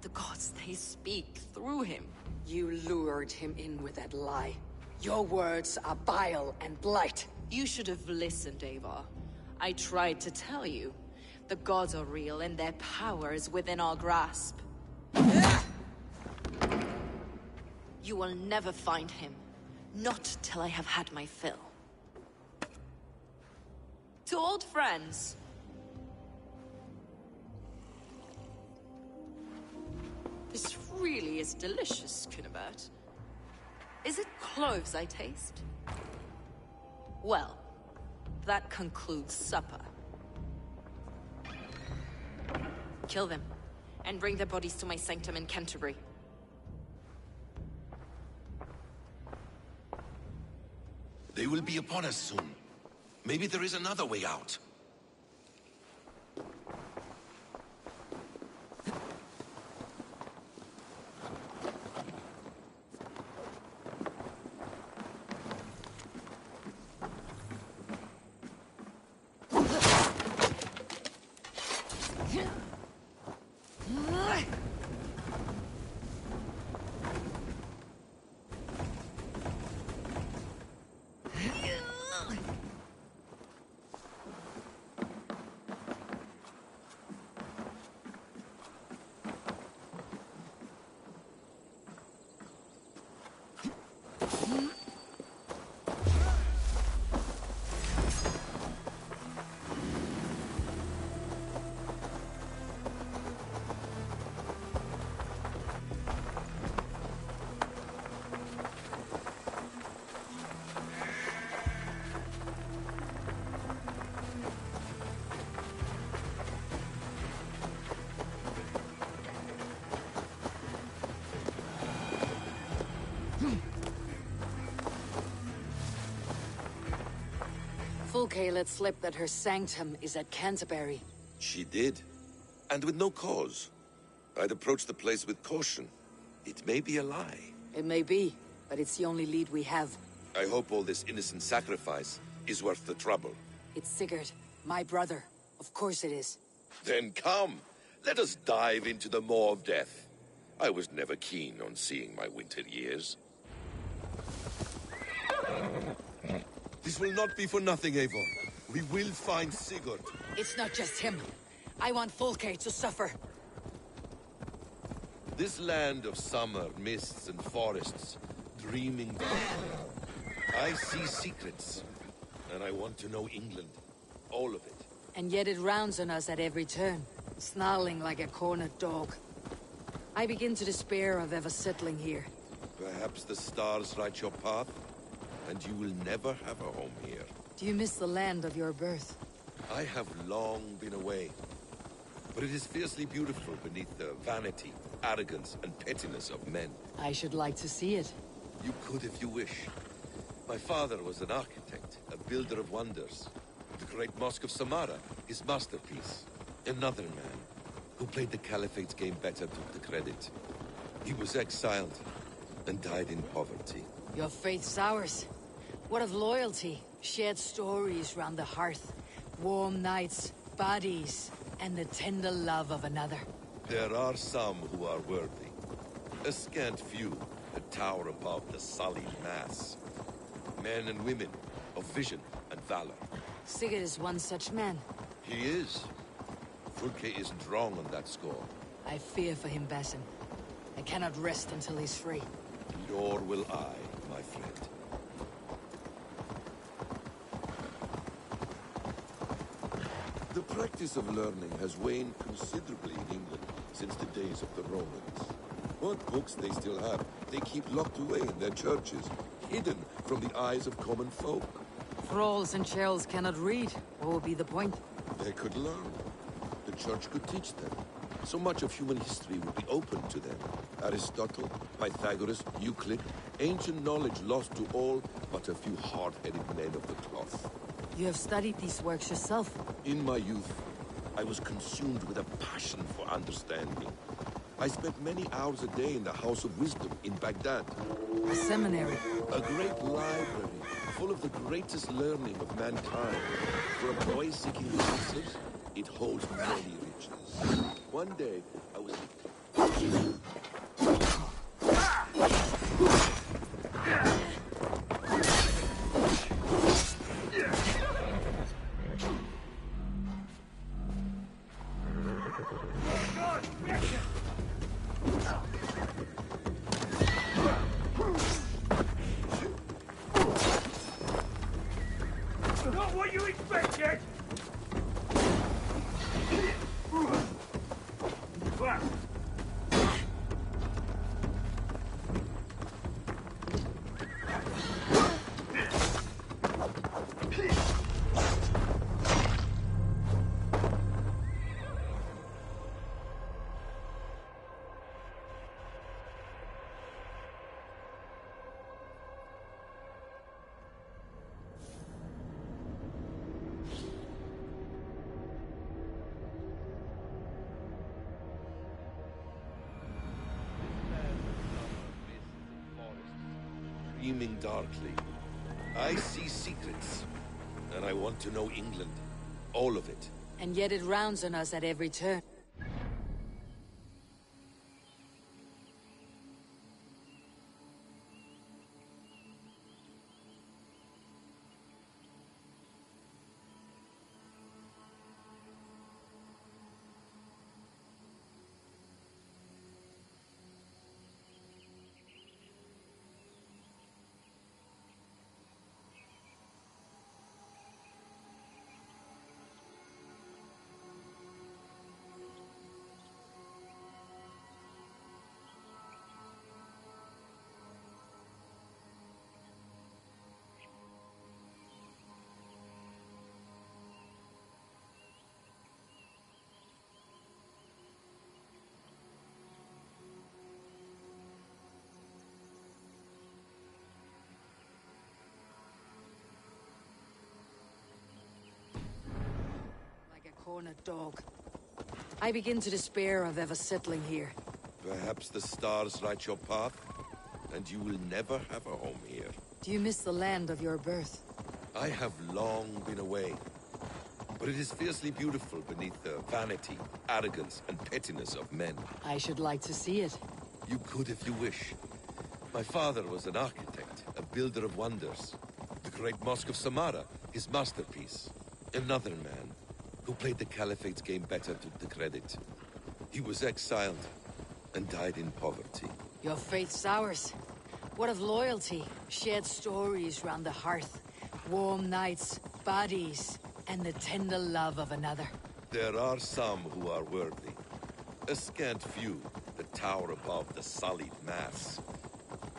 The gods, they speak through him. You lured him in with that lie. Your words are bile and blight. You should have listened, Avar. I tried to tell you. The gods are real and their power is within our grasp. You will never find him. Not till I have had my fill. To old friends. This really is delicious, Cunibert. Is it cloves I taste? Well, that concludes supper. Kill them, and bring their bodies to my sanctum in Canterbury. They will be upon us soon. Maybe there is another way out. Fulke let slip that her sanctum is at Canterbury. She did. And with no cause. I'd approach the place with caution. It may be a lie. It may be, but it's the only lead we have. I hope all this innocent sacrifice is worth the trouble. It's Sigurd, my brother. Of course it is. Then come. Let us dive into the maw of death. I was never keen on seeing my winter years. This will not be for nothing, Eivor. We will find Sigurd. It's not just him. I want Fulke to suffer. This land of summer, mists and forests, dreaming. I see secrets, and I want to know England. All of it. And yet it rounds on us at every turn, snarling like a cornered dog. I begin to despair of ever settling here. Perhaps the stars write your path, and you will never have a home here. Do you miss the land of your birth? I have long been away, but it is fiercely beautiful beneath the vanity, arrogance, and pettiness of men. I should like to see it. You could if you wish. My father was an architect, a builder of wonders. The great Mosque of Samarra, his masterpiece. Another man, who played the Caliphate's game better, took the credit. He was exiled, and died in poverty. Your faith's ours. What of loyalty? Shared stories round the hearth. Warm nights, bodies, and the tender love of another. There are some who are worthy. A scant few that tower above the sullied mass. Men and women of vision and valor. Sigurd is one such man. He is. Fulke isn't wrong on that score. I fear for him, Basim. I cannot rest until he's free. Nor will I, my friend. The practice of learning has waned considerably in England since the days of the Romans. What books they still have, they keep locked away in their churches, hidden from the eyes of common folk. Thralls and churls cannot read. What would be the point? They could learn. The church could teach them. So much of human history would be open to them. Aristotle, Pythagoras, Euclid, ancient knowledge lost to all but a few hard-headed men of the cloth. You have studied these works yourself. In my youth, I was consumed with a passion for understanding. I spent many hours a day in the House of Wisdom in Baghdad. A seminary. A great library, full of the greatest learning of mankind. For a boy seeking the answers, it holds many riches. One day, I was... you expected? Dreaming darkly. I see secrets, and I want to know England. All of it. And yet it rounds on us at every turn. Cornered dog. I begin to despair of ever settling here. Perhaps the stars write your path, and you will never have a home here. Do you miss the land of your birth? I have long been away, but it is fiercely beautiful beneath the vanity, arrogance, and pettiness of men. I should like to see it. You could if you wish. My father was an architect, a builder of wonders. The great Mosque of Samarra, his masterpiece. Another man who played the Caliphate's game better took the credit. He was exiled and died in poverty. Your faith sours. What of loyalty? Shared stories round the hearth. Warm nights, bodies, and the tender love of another. There are some who are worthy. A scant few that tower above the sullied mass.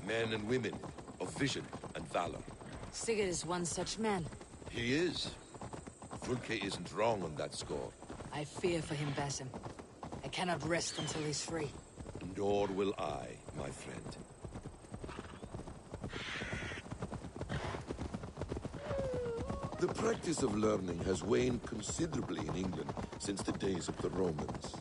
Men and women of vision and valor. Sigurd is one such man. He is. Fulke isn't wrong on that score. I fear for him, Basim. I cannot rest until he's free. Nor will I, my friend. The practice of learning has waned considerably in England since the days of the Romans.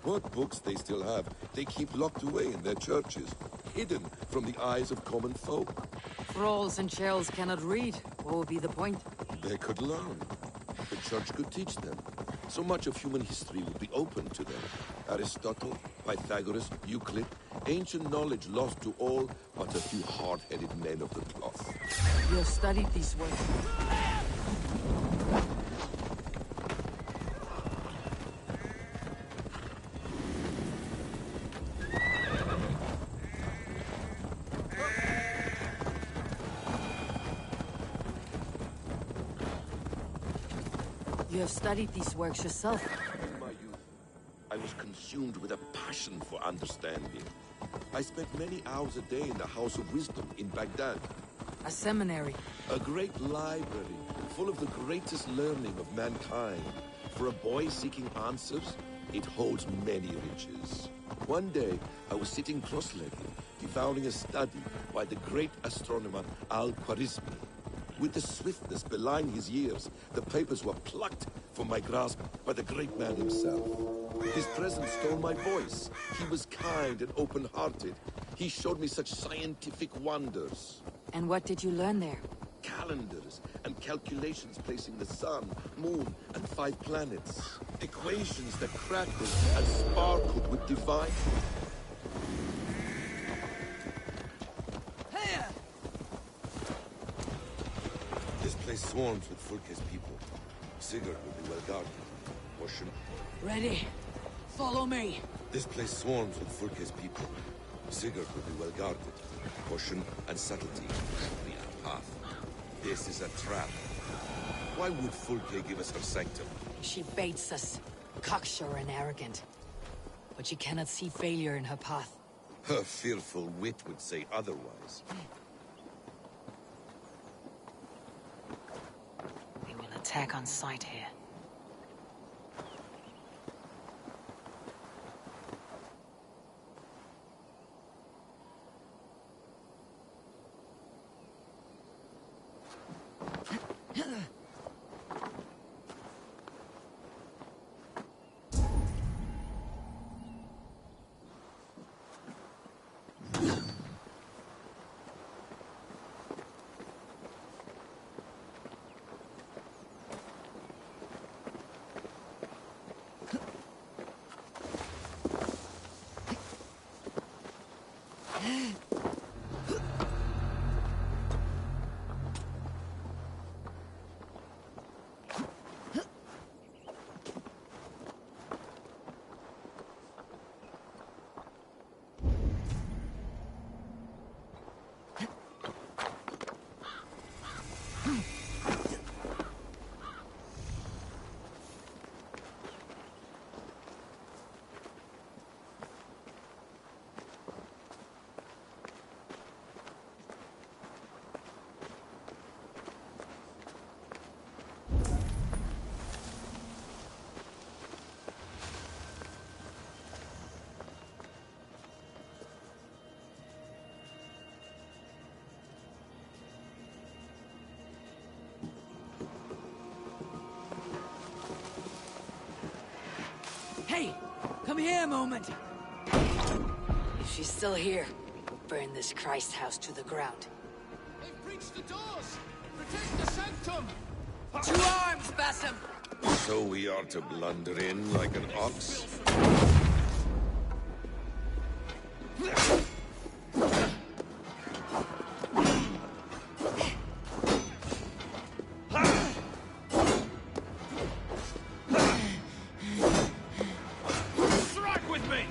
What books they still have, they keep locked away in their churches, hidden from the eyes of common folk. Thralls and churls cannot read. What would be the point? They could learn. The church could teach them. So much of human history would be open to them. Aristotle, Pythagoras, Euclid, ancient knowledge lost to all but a few hard-headed men of the cloth. You have studied these works. You have studied these works yourself. In my youth, I was consumed with a passion for understanding. I spent many hours a day in the House of Wisdom in Baghdad. A seminary. A great library full of the greatest learning of mankind. For a boy seeking answers, it holds many riches. One day, I was sitting cross-legged, devouring a study by the great astronomer Al-Khwarizmi. With the swiftness belying his years, the papers were plucked from my grasp by the great man himself. His presence stole my voice. He was kind and open-hearted. He showed me such scientific wonders. And what did you learn there? Calendars and calculations placing the sun, moon, and 5 planets. Equations that crackled and sparkled with divine... This place swarms with Fulke's people. Sigurd will be well guarded. Portion. Ready. Follow me. This place swarms with Fulke's people. Sigurd will be well guarded. Caution and subtlety will be our path. This is a trap. Why would Fulke give us her sanctum? She baits us, cocksure and arrogant. But she cannot see failure in her path. Her fearful wit would say otherwise. We will attack on sight here. Hey! Come here a moment! If she's still here, we'll burn this Christ house to the ground. They've breached the doors! Protect the sanctum! To arms, Basim! So we are to blunder in like an ox? Strike with me!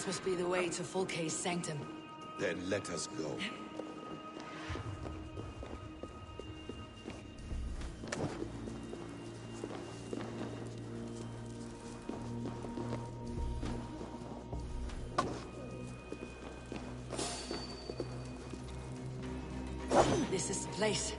must be the way to Fulke's sanctum. Then let us go. This is the place.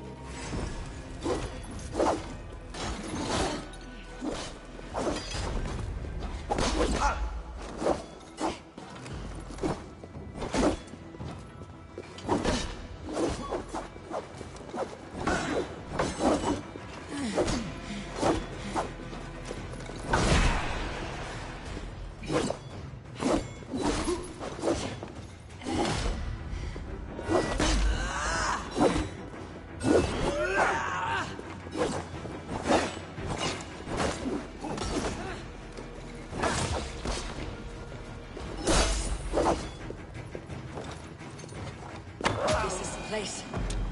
Place.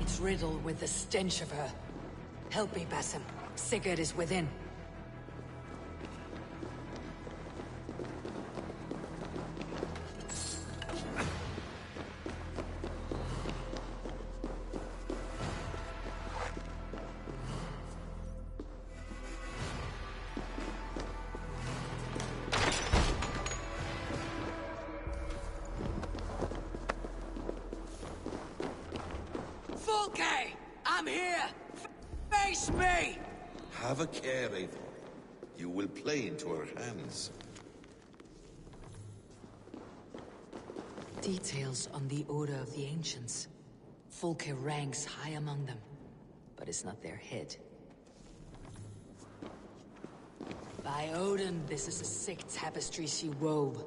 It's riddled with the stench of her. Help me, Basim. Sigurd is within. Fulke! I'm here! Face me! Have a care, Eivor. You will play into her hands. Details on the Order of the Ancients. Fulke ranks high among them, but it's not their head. By Odin, this is a sick tapestry she wove.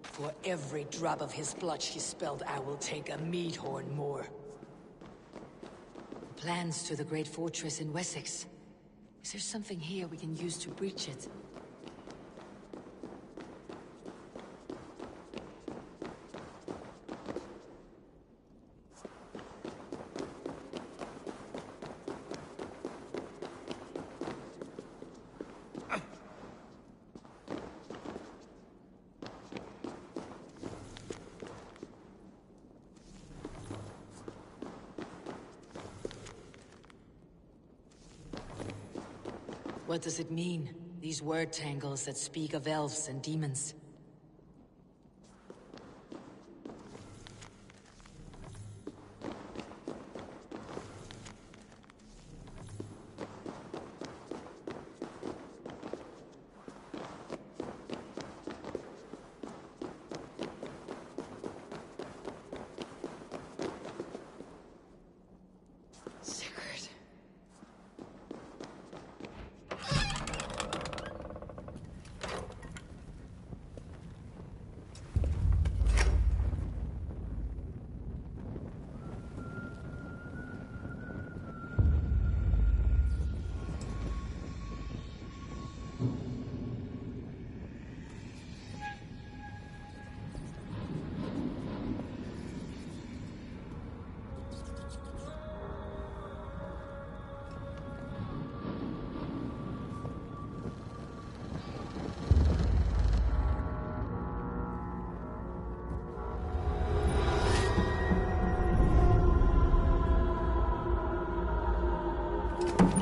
For every drop of his blood she spilled, I will take a mead horn more. Plans to the great fortress in Wessex. Is there something here we can use to breach it? What does it mean? These word tangles that speak of elves and demons.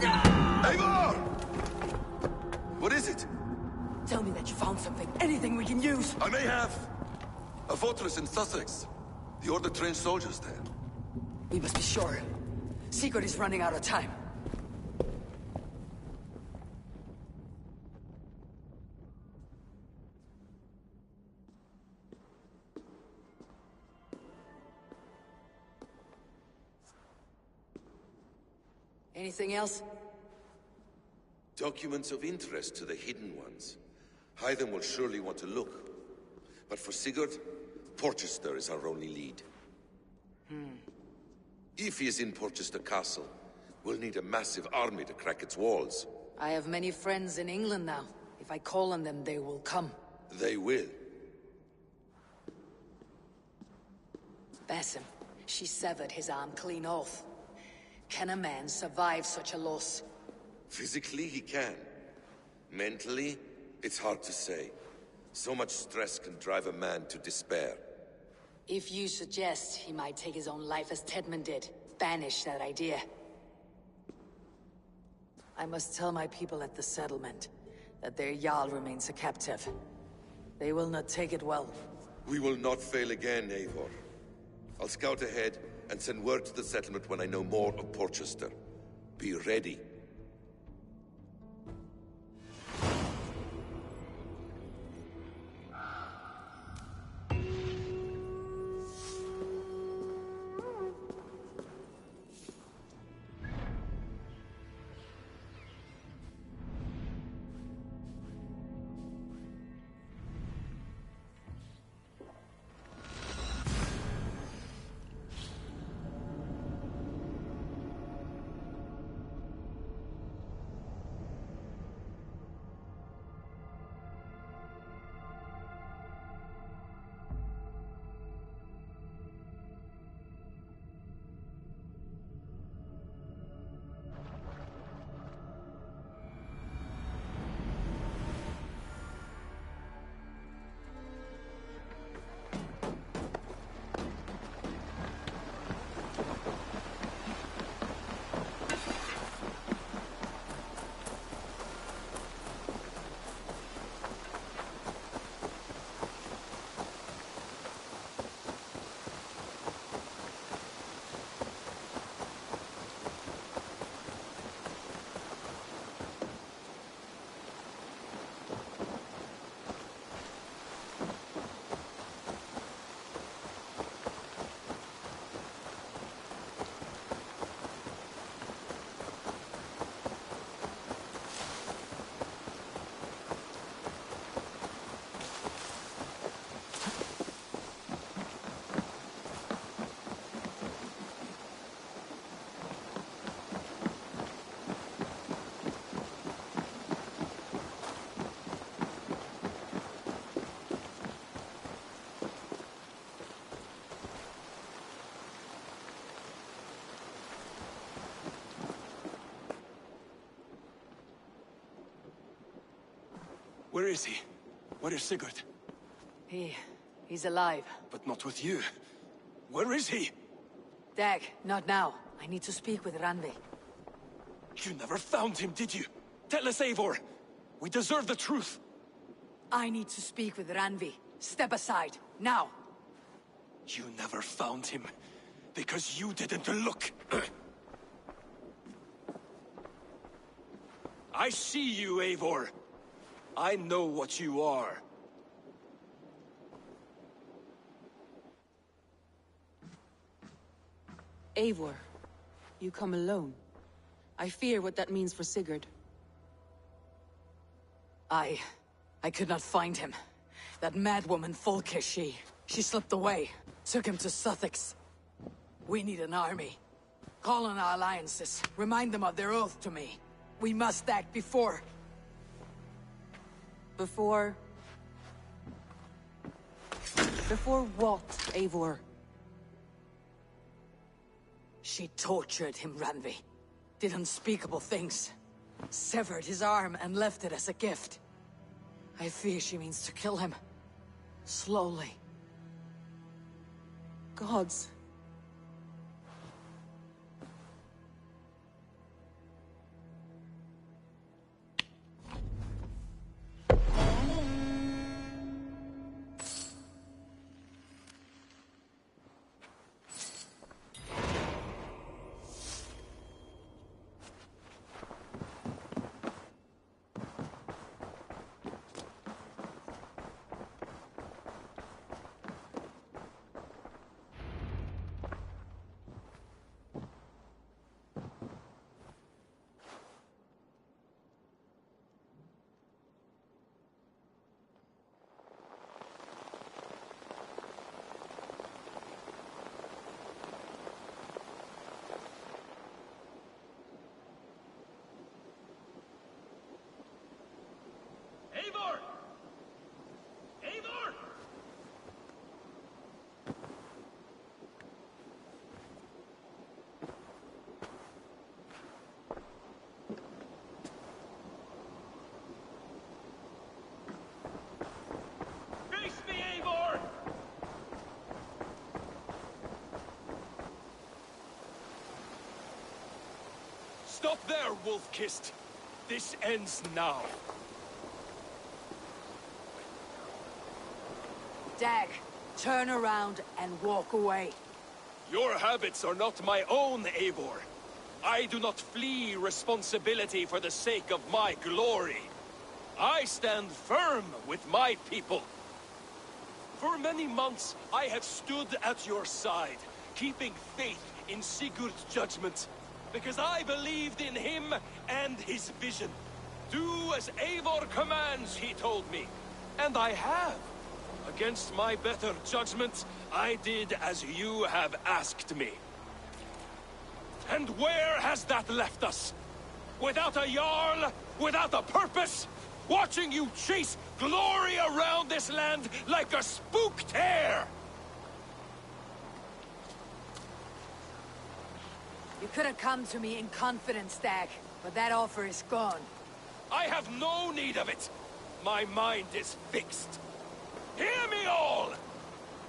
Eivor! What is it? Tell me that you found something. Anything we can use. I may have. A fortress in Sussex. The Order trained soldiers there. We must be sure. Sigurd is running out of time. Anything else? Documents of interest to the Hidden Ones. Hyden will surely want to look. But for Sigurd, Porchester is our only lead. If he is in Porchester Castle, we'll need a massive army to crack its walls. I have many friends in England now. If I call on them, they will come. They will. Basim, she severed his arm clean off. Can a man survive such a loss? Physically, he can. Mentally, it's hard to say. So much stress can drive a man to despair. If you suggest he might take his own life as Tedman did, banish that idea. I must tell my people at the settlement that their Jarl remains a captive. They will not take it well. We will not fail again, Eivor. I'll scout ahead and send word to the settlement when I know more of Porchester. Be ready. Where is he? Where is Sigurd? He's alive. But not with you. Where is he? Dag, not now. I need to speak with Randvi. You never found him, did you? Tell us, Eivor. We deserve the truth. I need to speak with Randvi. Step aside, now. You never found him, because you didn't look. I see you, Eivor. I know what you are. Eivor, you come alone. I fear what that means for Sigurd. I could not find him. That madwoman Folke, she slipped away. Took him to Sussex. We need an army. Call on our alliances. Remind them of their oath to me. We must act before... Before what, Eivor? She tortured him, Randvi. Did unspeakable things. Severed his arm and left it as a gift. I fear she means to kill him. Slowly. Gods. Stop there, Wolf-Kissed. This ends now. Dag, turn around and walk away. Your habits are not my own, Eivor. I do not flee responsibility for the sake of my glory. I stand firm with my people. For many months, I have stood at your side, keeping faith in Sigurd's judgment, because I believed in him and his vision. Do as Eivor commands, he told me. And I have. Against my better judgment, I did as you have asked me. And where has that left us? Without a Jarl? Without a purpose? Watching you chase glory around this land like a spooked hare! You could have come to me in confidence, Dag, but that offer is gone. I have no need of it. My mind is fixed. Hear me all!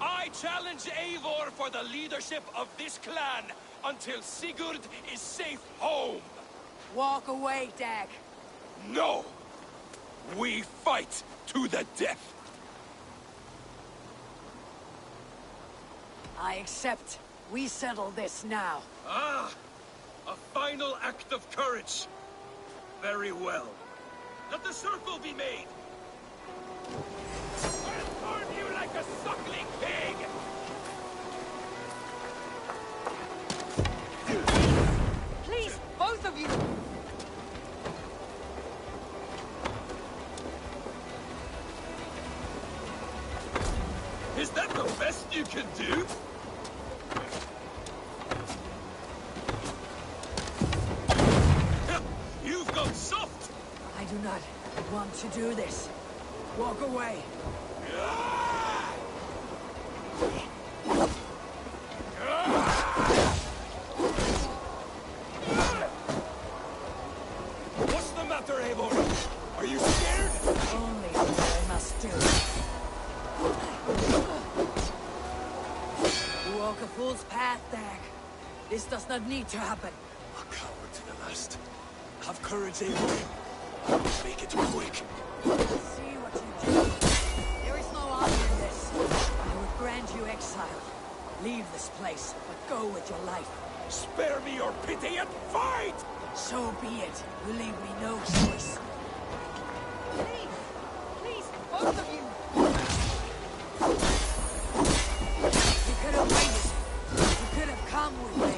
I challenge Eivor for the leadership of this clan until Sigurd is safe home. Walk away, Dag. No! We fight to the death. I accept. We settle this now. Ah! A final act of courage. Very well. Let the circle be made. I'll turn you like a suckling pig! Please, both of you! Is that the best you can do? You've gone soft! I do not want to do this. Walk away. What's the matter, Eivor? Are you scared? Only what I must do. You walk a fool's path, Dag. This does not need to happen. A coward to the last. Have courage, Eivor. Make it quick. See what you do. There is no honor in this. I would grant you exile. Leave this place, but go with your life. Spare me your pity and fight! So be it. You leave me no choice. Please! Please, both of you! You could have waited. You could have come with me.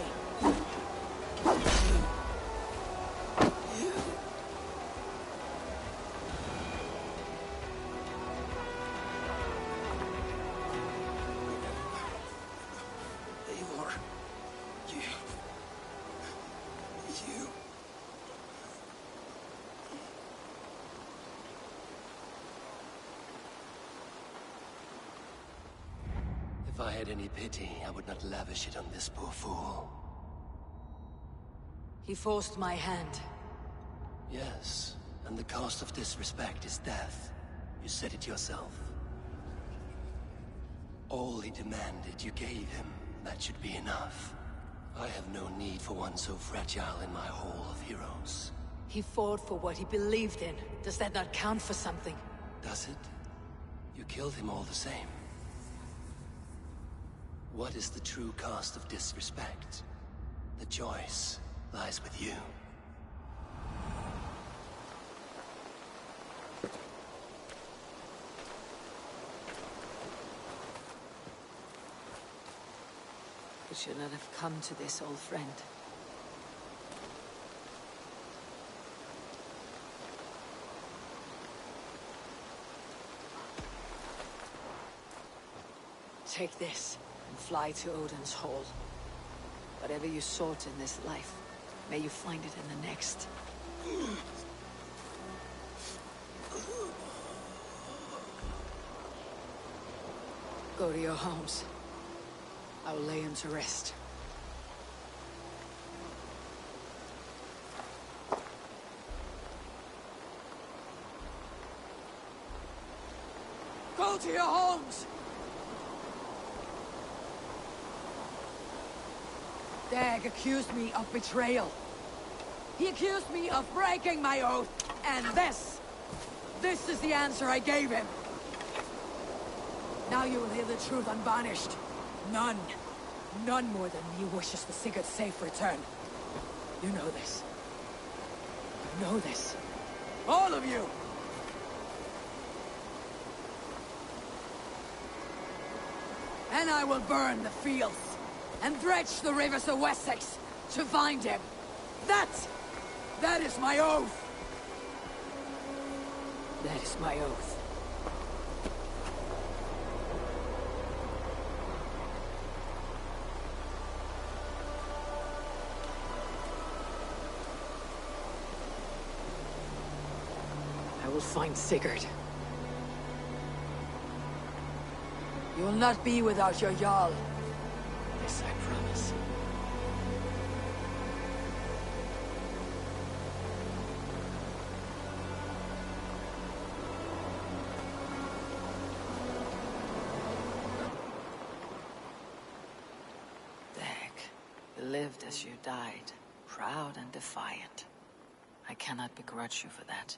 Eivor, you... If I had any pity, I would not lavish it on this poor fool. He forced my hand. Yes, and the cost of disrespect is death. You said it yourself. All he demanded, you gave him. That should be enough. I have no need for one so fragile in my hall of heroes. He fought for what he believed in. Does that not count for something? Does it? You killed him all the same. What is the true cost of disrespect? The choice lies with you. We should not have come to this, old friend. Take this and fly to Odin's Hall. Whatever you sought in this life, may you find it in the next. Go to your homes. I will lay him to rest. Go to your homes! Dag accused me of betrayal. He accused me of breaking my oath, and this is the answer I gave him. Now you will hear the truth unvarnished. None more than me wishes for Sigurd's safe return. You know this. You know this. All of you! And I will burn the fields, and dredge the rivers of Wessex to find him. That is my oath! That is my oath. I will find Sigurd. You will not be without your Jarl. This I promise. You lived as you died, proud and defiant. I cannot begrudge you for that.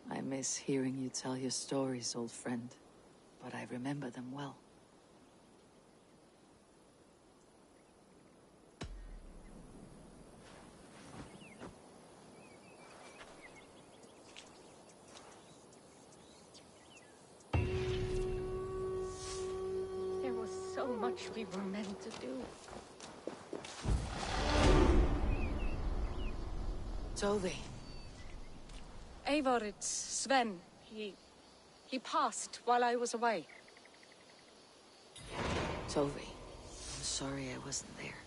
I miss hearing you tell your stories, old friend, but I remember them well. There was so much we were meant to do. Tovi. Eivor, it's Sven. He passed while I was away. Tovi, I'm sorry I wasn't there.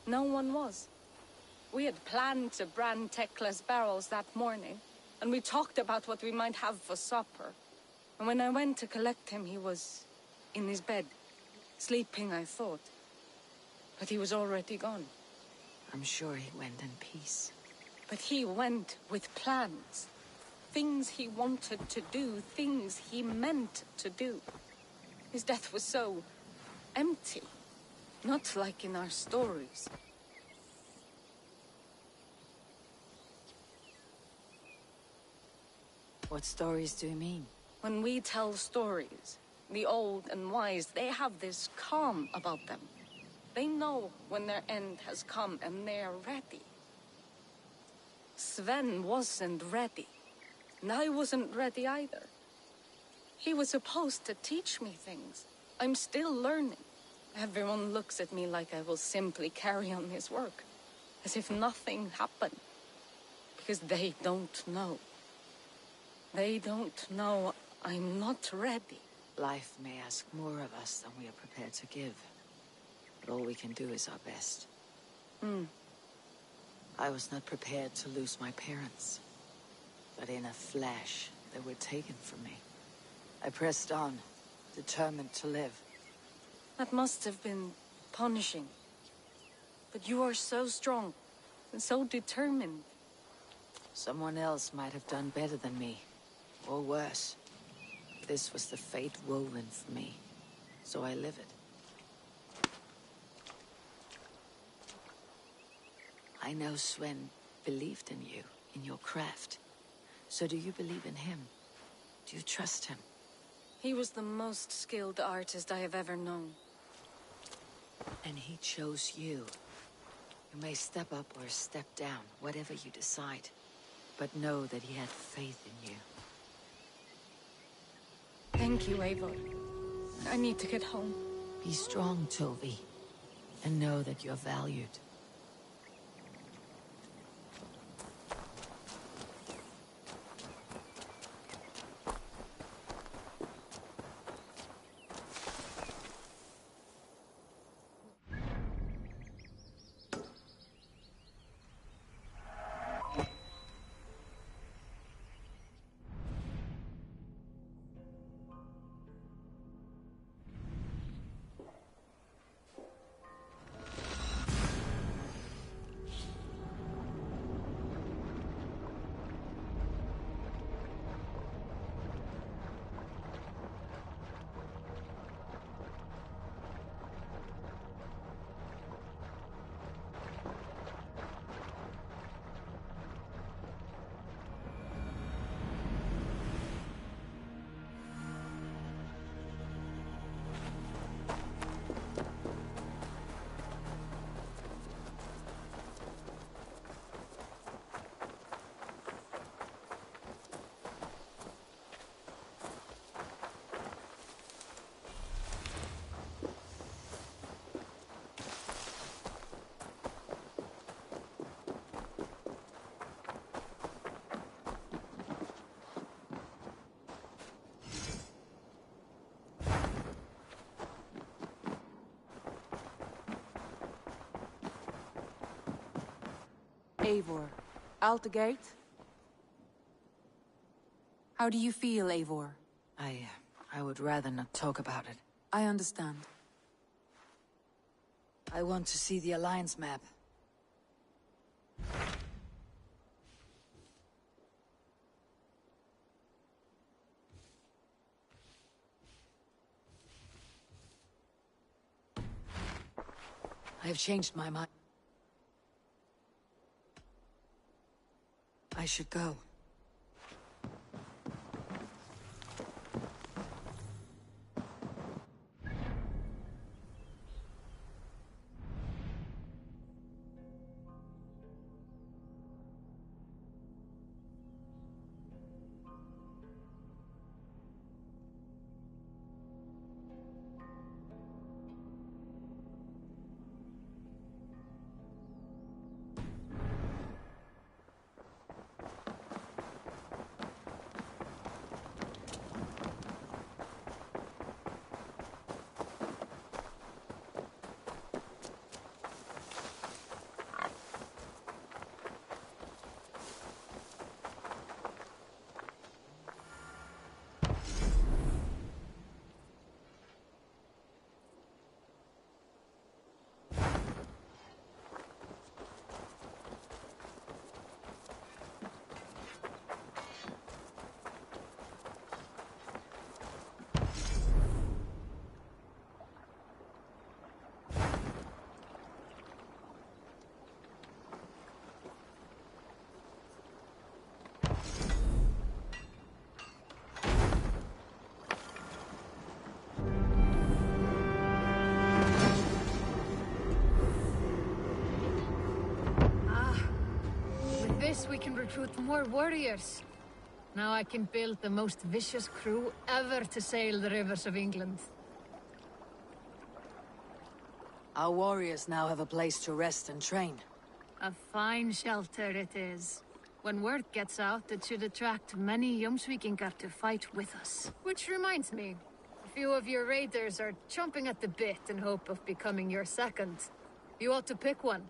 No one was. We had planned to brand Tekla's barrels that morning, and we talked about what we might have for supper. And when I went to collect him, he was in his bed. Sleeping, I thought. But he was already gone. I'm sure he went in peace. But he went with plans. Things he wanted to do, things he meant to do. His death was so empty. Not like in our stories. What stories do you mean? When we tell stories, the old and wise, they have this calm about them. They know when their end has come and they're ready. Sven wasn't ready. And I wasn't ready either. He was supposed to teach me things. I'm still learning. Everyone looks at me like I will simply carry on his work. As if nothing happened. Because they don't know. They don't know I'm not ready. Life may ask more of us than we are prepared to give. But all we can do is our best. I was not prepared to lose my parents. But in a flash, they were taken from me. I pressed on, determined to live. That must have been punishing. But you are so strong, and so determined. Someone else might have done better than me, or worse. This was the fate woven for me, so I live it. I know Sven believed in you, in your craft. So do you believe in him? Do you trust him? He was the most skilled artist I have ever known. And he chose you. You may step up or step down, whatever you decide. But know that he had faith in you. Thank you, Eivor. I need to get home. Be strong, Tovi. And know that you're valued. Eivor. Out the gate? How do you feel, Eivor? I would rather not talk about it. I understand. I want to see the Alliance map. I have changed my mind. I should go. With this, we can recruit more warriors. Now I can build the most vicious crew ever to sail the rivers of England. Our warriors now have a place to rest and train. A fine shelter it is. When word gets out, it should attract many Jomsvikingar to fight with us. Which reminds me, a few of your raiders are chomping at the bit in hope of becoming your second. You ought to pick one.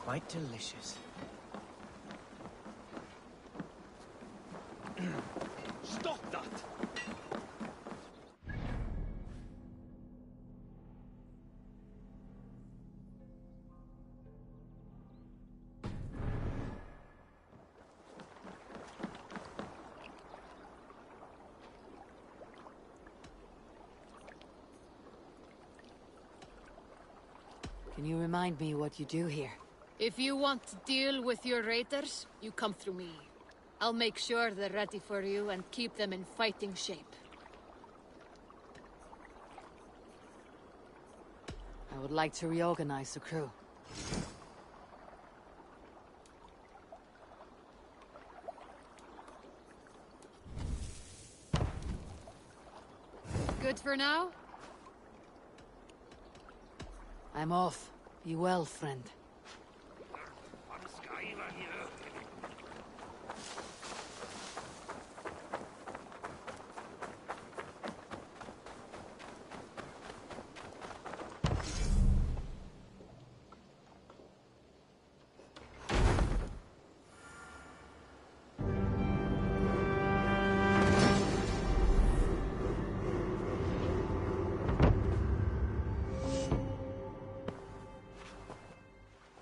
quite delicious. Stop that! Can you remind me what you do here? If you want to deal with your raiders, you come through me. I'll make sure they're ready for you and keep them in fighting shape. I would like to reorganize the crew. Good for now? I'm off. Be well, friend.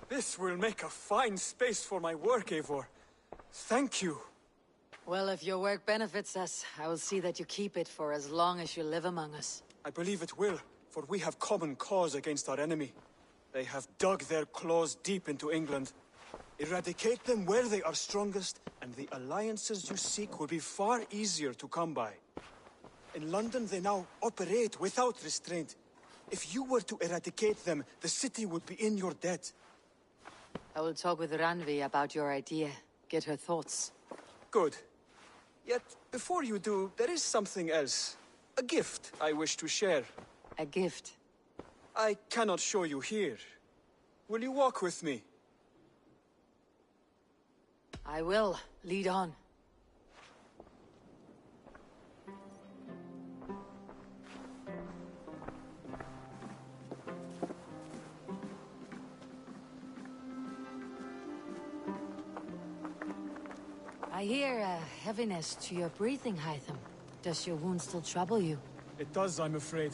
This will make a fine space for my work, Eivor. Thank you. Well, if your work benefits us, I will see that you keep it for as long as you live among us. I believe it will, for we have common cause against our enemy. They have dug their claws deep into England. Eradicate them where they are strongest, and the alliances you seek will be far easier to come by. In London, they now operate without restraint. If you were to eradicate them, the city would be in your debt. I will talk with Ranvi about your idea. Get her thoughts. Good. Yet, before you do, there is something else. A gift I wish to share. A gift? I cannot show you here. Will you walk with me? I will. Lead on. I hear a heaviness to your breathing, Hytham. Does your wound still trouble you? It does, I'm afraid.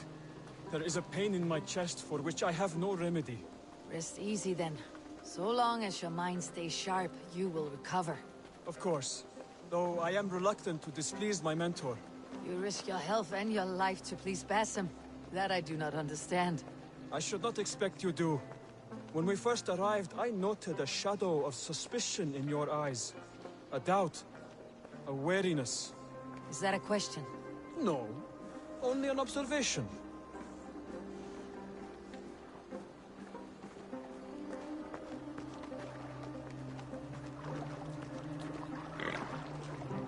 There is a pain in my chest for which I have no remedy. Rest easy then. So long as your mind stays sharp, you will recover. Of course. Though I am reluctant to displease my mentor. You risk your health and your life to please Basim. That I do not understand. I should not expect you do. When we first arrived, I noted a shadow of suspicion in your eyes. A doubt. A wariness. Is that a question? No. Only an observation.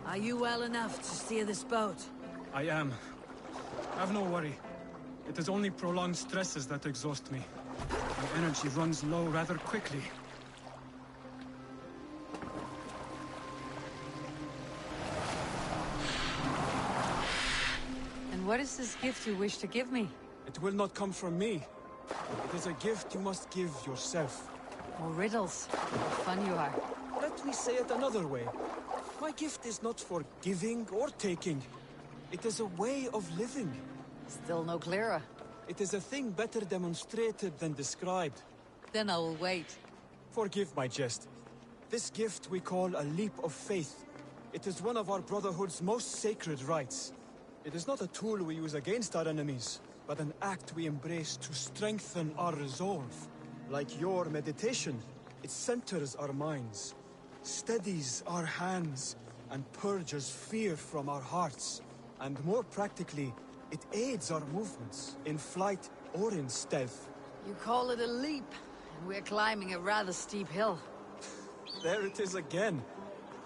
Are you well enough to steer this boat? I am. Have no worry. It is only prolonged stresses that exhaust me. My energy runs low rather quickly. And what is this gift you wish to give me? It will not come from me. It is a gift you must give yourself. More riddles. What fun you are. Let me say it another way. My gift is not for giving or taking. It is a way of living. Still no clearer. It is a thing better demonstrated than described. Then I will wait. Forgive my jest. This gift we call a leap of faith. It is one of our Brotherhood's most sacred rites. It is not a tool we use against our enemies, but an act we embrace to strengthen our resolve. Like your meditation, it centers our minds, steadies our hands, and purges fear from our hearts. And more practically, it aids our movements, in flight or in stealth. You call it a leap, and we're climbing a rather steep hill. There it is again.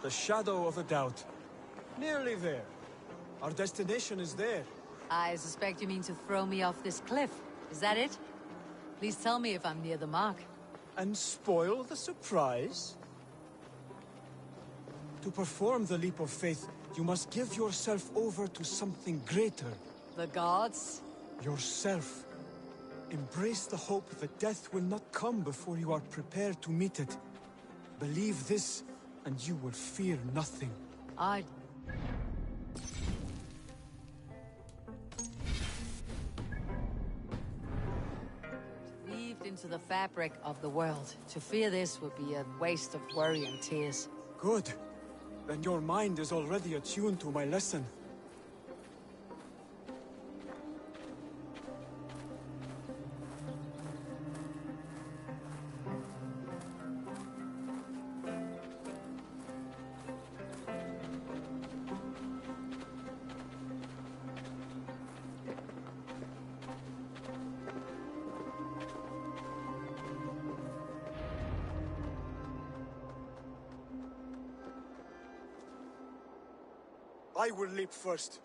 The shadow of a doubt. Nearly there. Our destination is there. I suspect you mean to throw me off this cliff. Is that it? Please tell me if I'm near the mark. And spoil the surprise? To perform the leap of faith, you must give yourself over to something greater. The gods? Yourself. Embrace the hope that death will not come before you are prepared to meet it. Believe this, and you will fear nothing. Weaved into the fabric of the world. To fear this would be a waste of worry and tears. Good. Then your mind is already attuned to my lesson. I will leap first.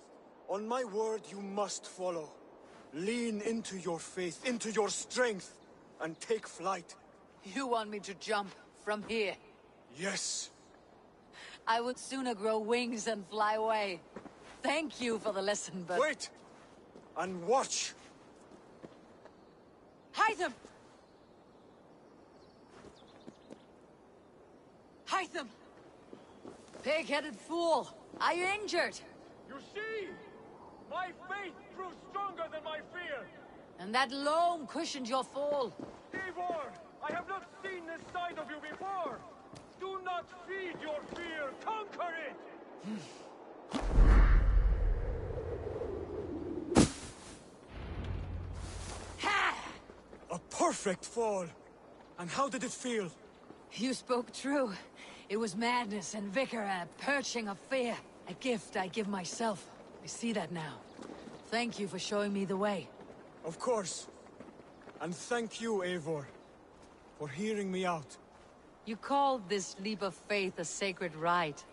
On my word, you must follow. Lean into your faith, into your strength, and take flight. You want me to jump from here? Yes. I would sooner grow wings and fly away. Thank you for the lesson, but... Wait! And watch! Hytham! Hytham! Pig-headed fool! Are you injured? You see? My faith grew stronger than my fear! And that loam cushioned your fall. Eivor! I have not seen this side of you before! Do not feed your fear! Conquer it! A perfect fall! And how did it feel? You spoke true. It was madness and vigor and a perching of fear. A gift I give myself. I see that now. Thank you for showing me the way. Of course. And thank you, Eivor, for hearing me out. You called this leap of faith a sacred rite.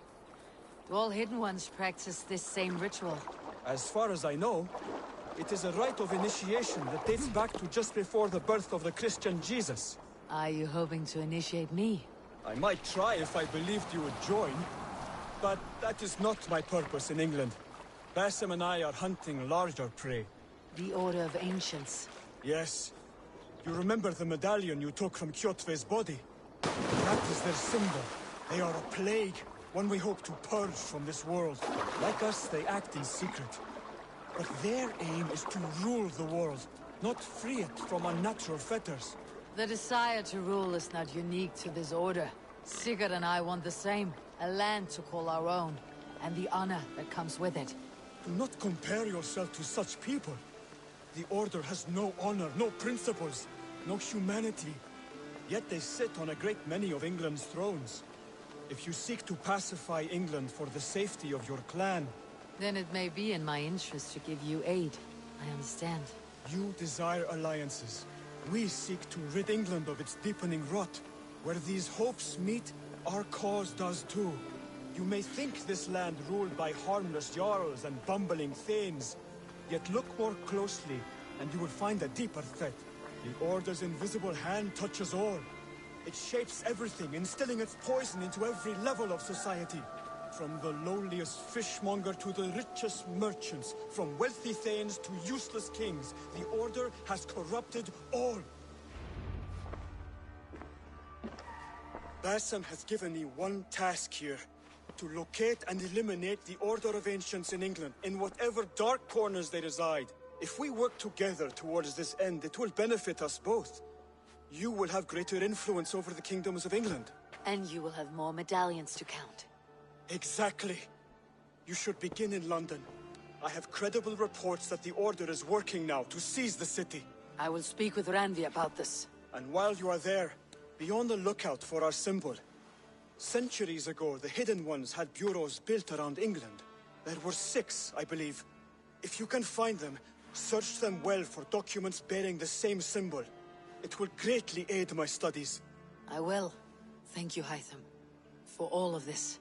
Do all Hidden Ones practice this same ritual? As far as I know, it is a rite of initiation that dates back to just before the birth of the Christian Jesus. Are you hoping to initiate me? I might try if I believed you would join. But that is not my purpose in England. Basim and I are hunting larger prey. The Order of Ancients. Yes. You remember the medallion you took from Kjotve's body? That is their symbol. They are a plague, one we hope to purge from this world. Like us, they act in secret. But their aim is to rule the world, not free it from unnatural fetters. The desire to rule is not unique to this order. Sigurd and I want the same. A land to call our own, and the honor that comes with it. Do not compare yourself to such people. The Order has no honor, no principles, no humanity. Yet they sit on a great many of England's thrones. If you seek to pacify England for the safety of your clan... Then it may be in my interest to give you aid. I understand. You desire alliances. We seek to rid England of its deepening rot. Where these hopes meet, our cause does too. You may think this land ruled by harmless jarls and bumbling thanes. Yet look more closely, and you will find a deeper threat. The Order's invisible hand touches all. It shapes everything, instilling its poison into every level of society. From the lowliest fishmonger to the richest merchants, from wealthy thanes to useless kings, the Order has corrupted all. Basim has given me one task here. To locate and eliminate the Order of Ancients in England, in whatever dark corners they reside. If we work together towards this end, it will benefit us both. You will have greater influence over the kingdoms of England. And you will have more medallions to count. Exactly. You should begin in London. I have credible reports that the Order is working now to seize the city. I will speak with Randvi about this. And while you are there, be on the lookout for our symbol. Centuries ago, the Hidden Ones had bureaus built around England. There were 6, I believe. If you can find them, search them well for documents bearing the same symbol. It will greatly aid my studies. I will. Thank you, Hytham, for all of this.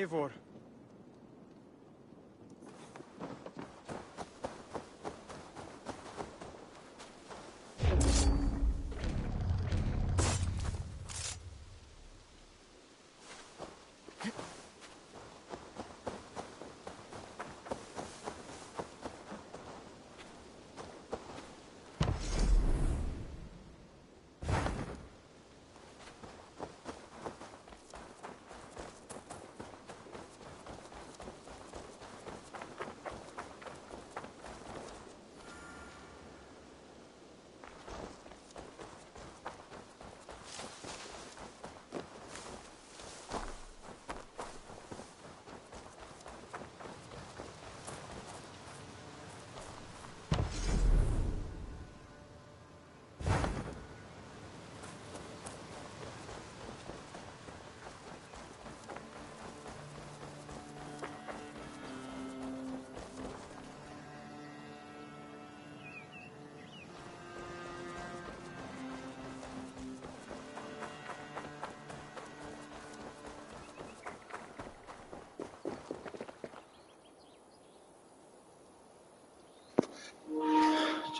Eivor.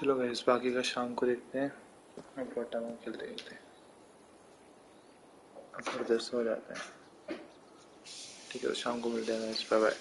चलो guys बाकी का शाम को देखते हैं। अब बहुत time खेलते खेलते अब फिर 10 हो जाता है। ठीक है तो शाम को मिलते हैं गाइस, बाय बाय।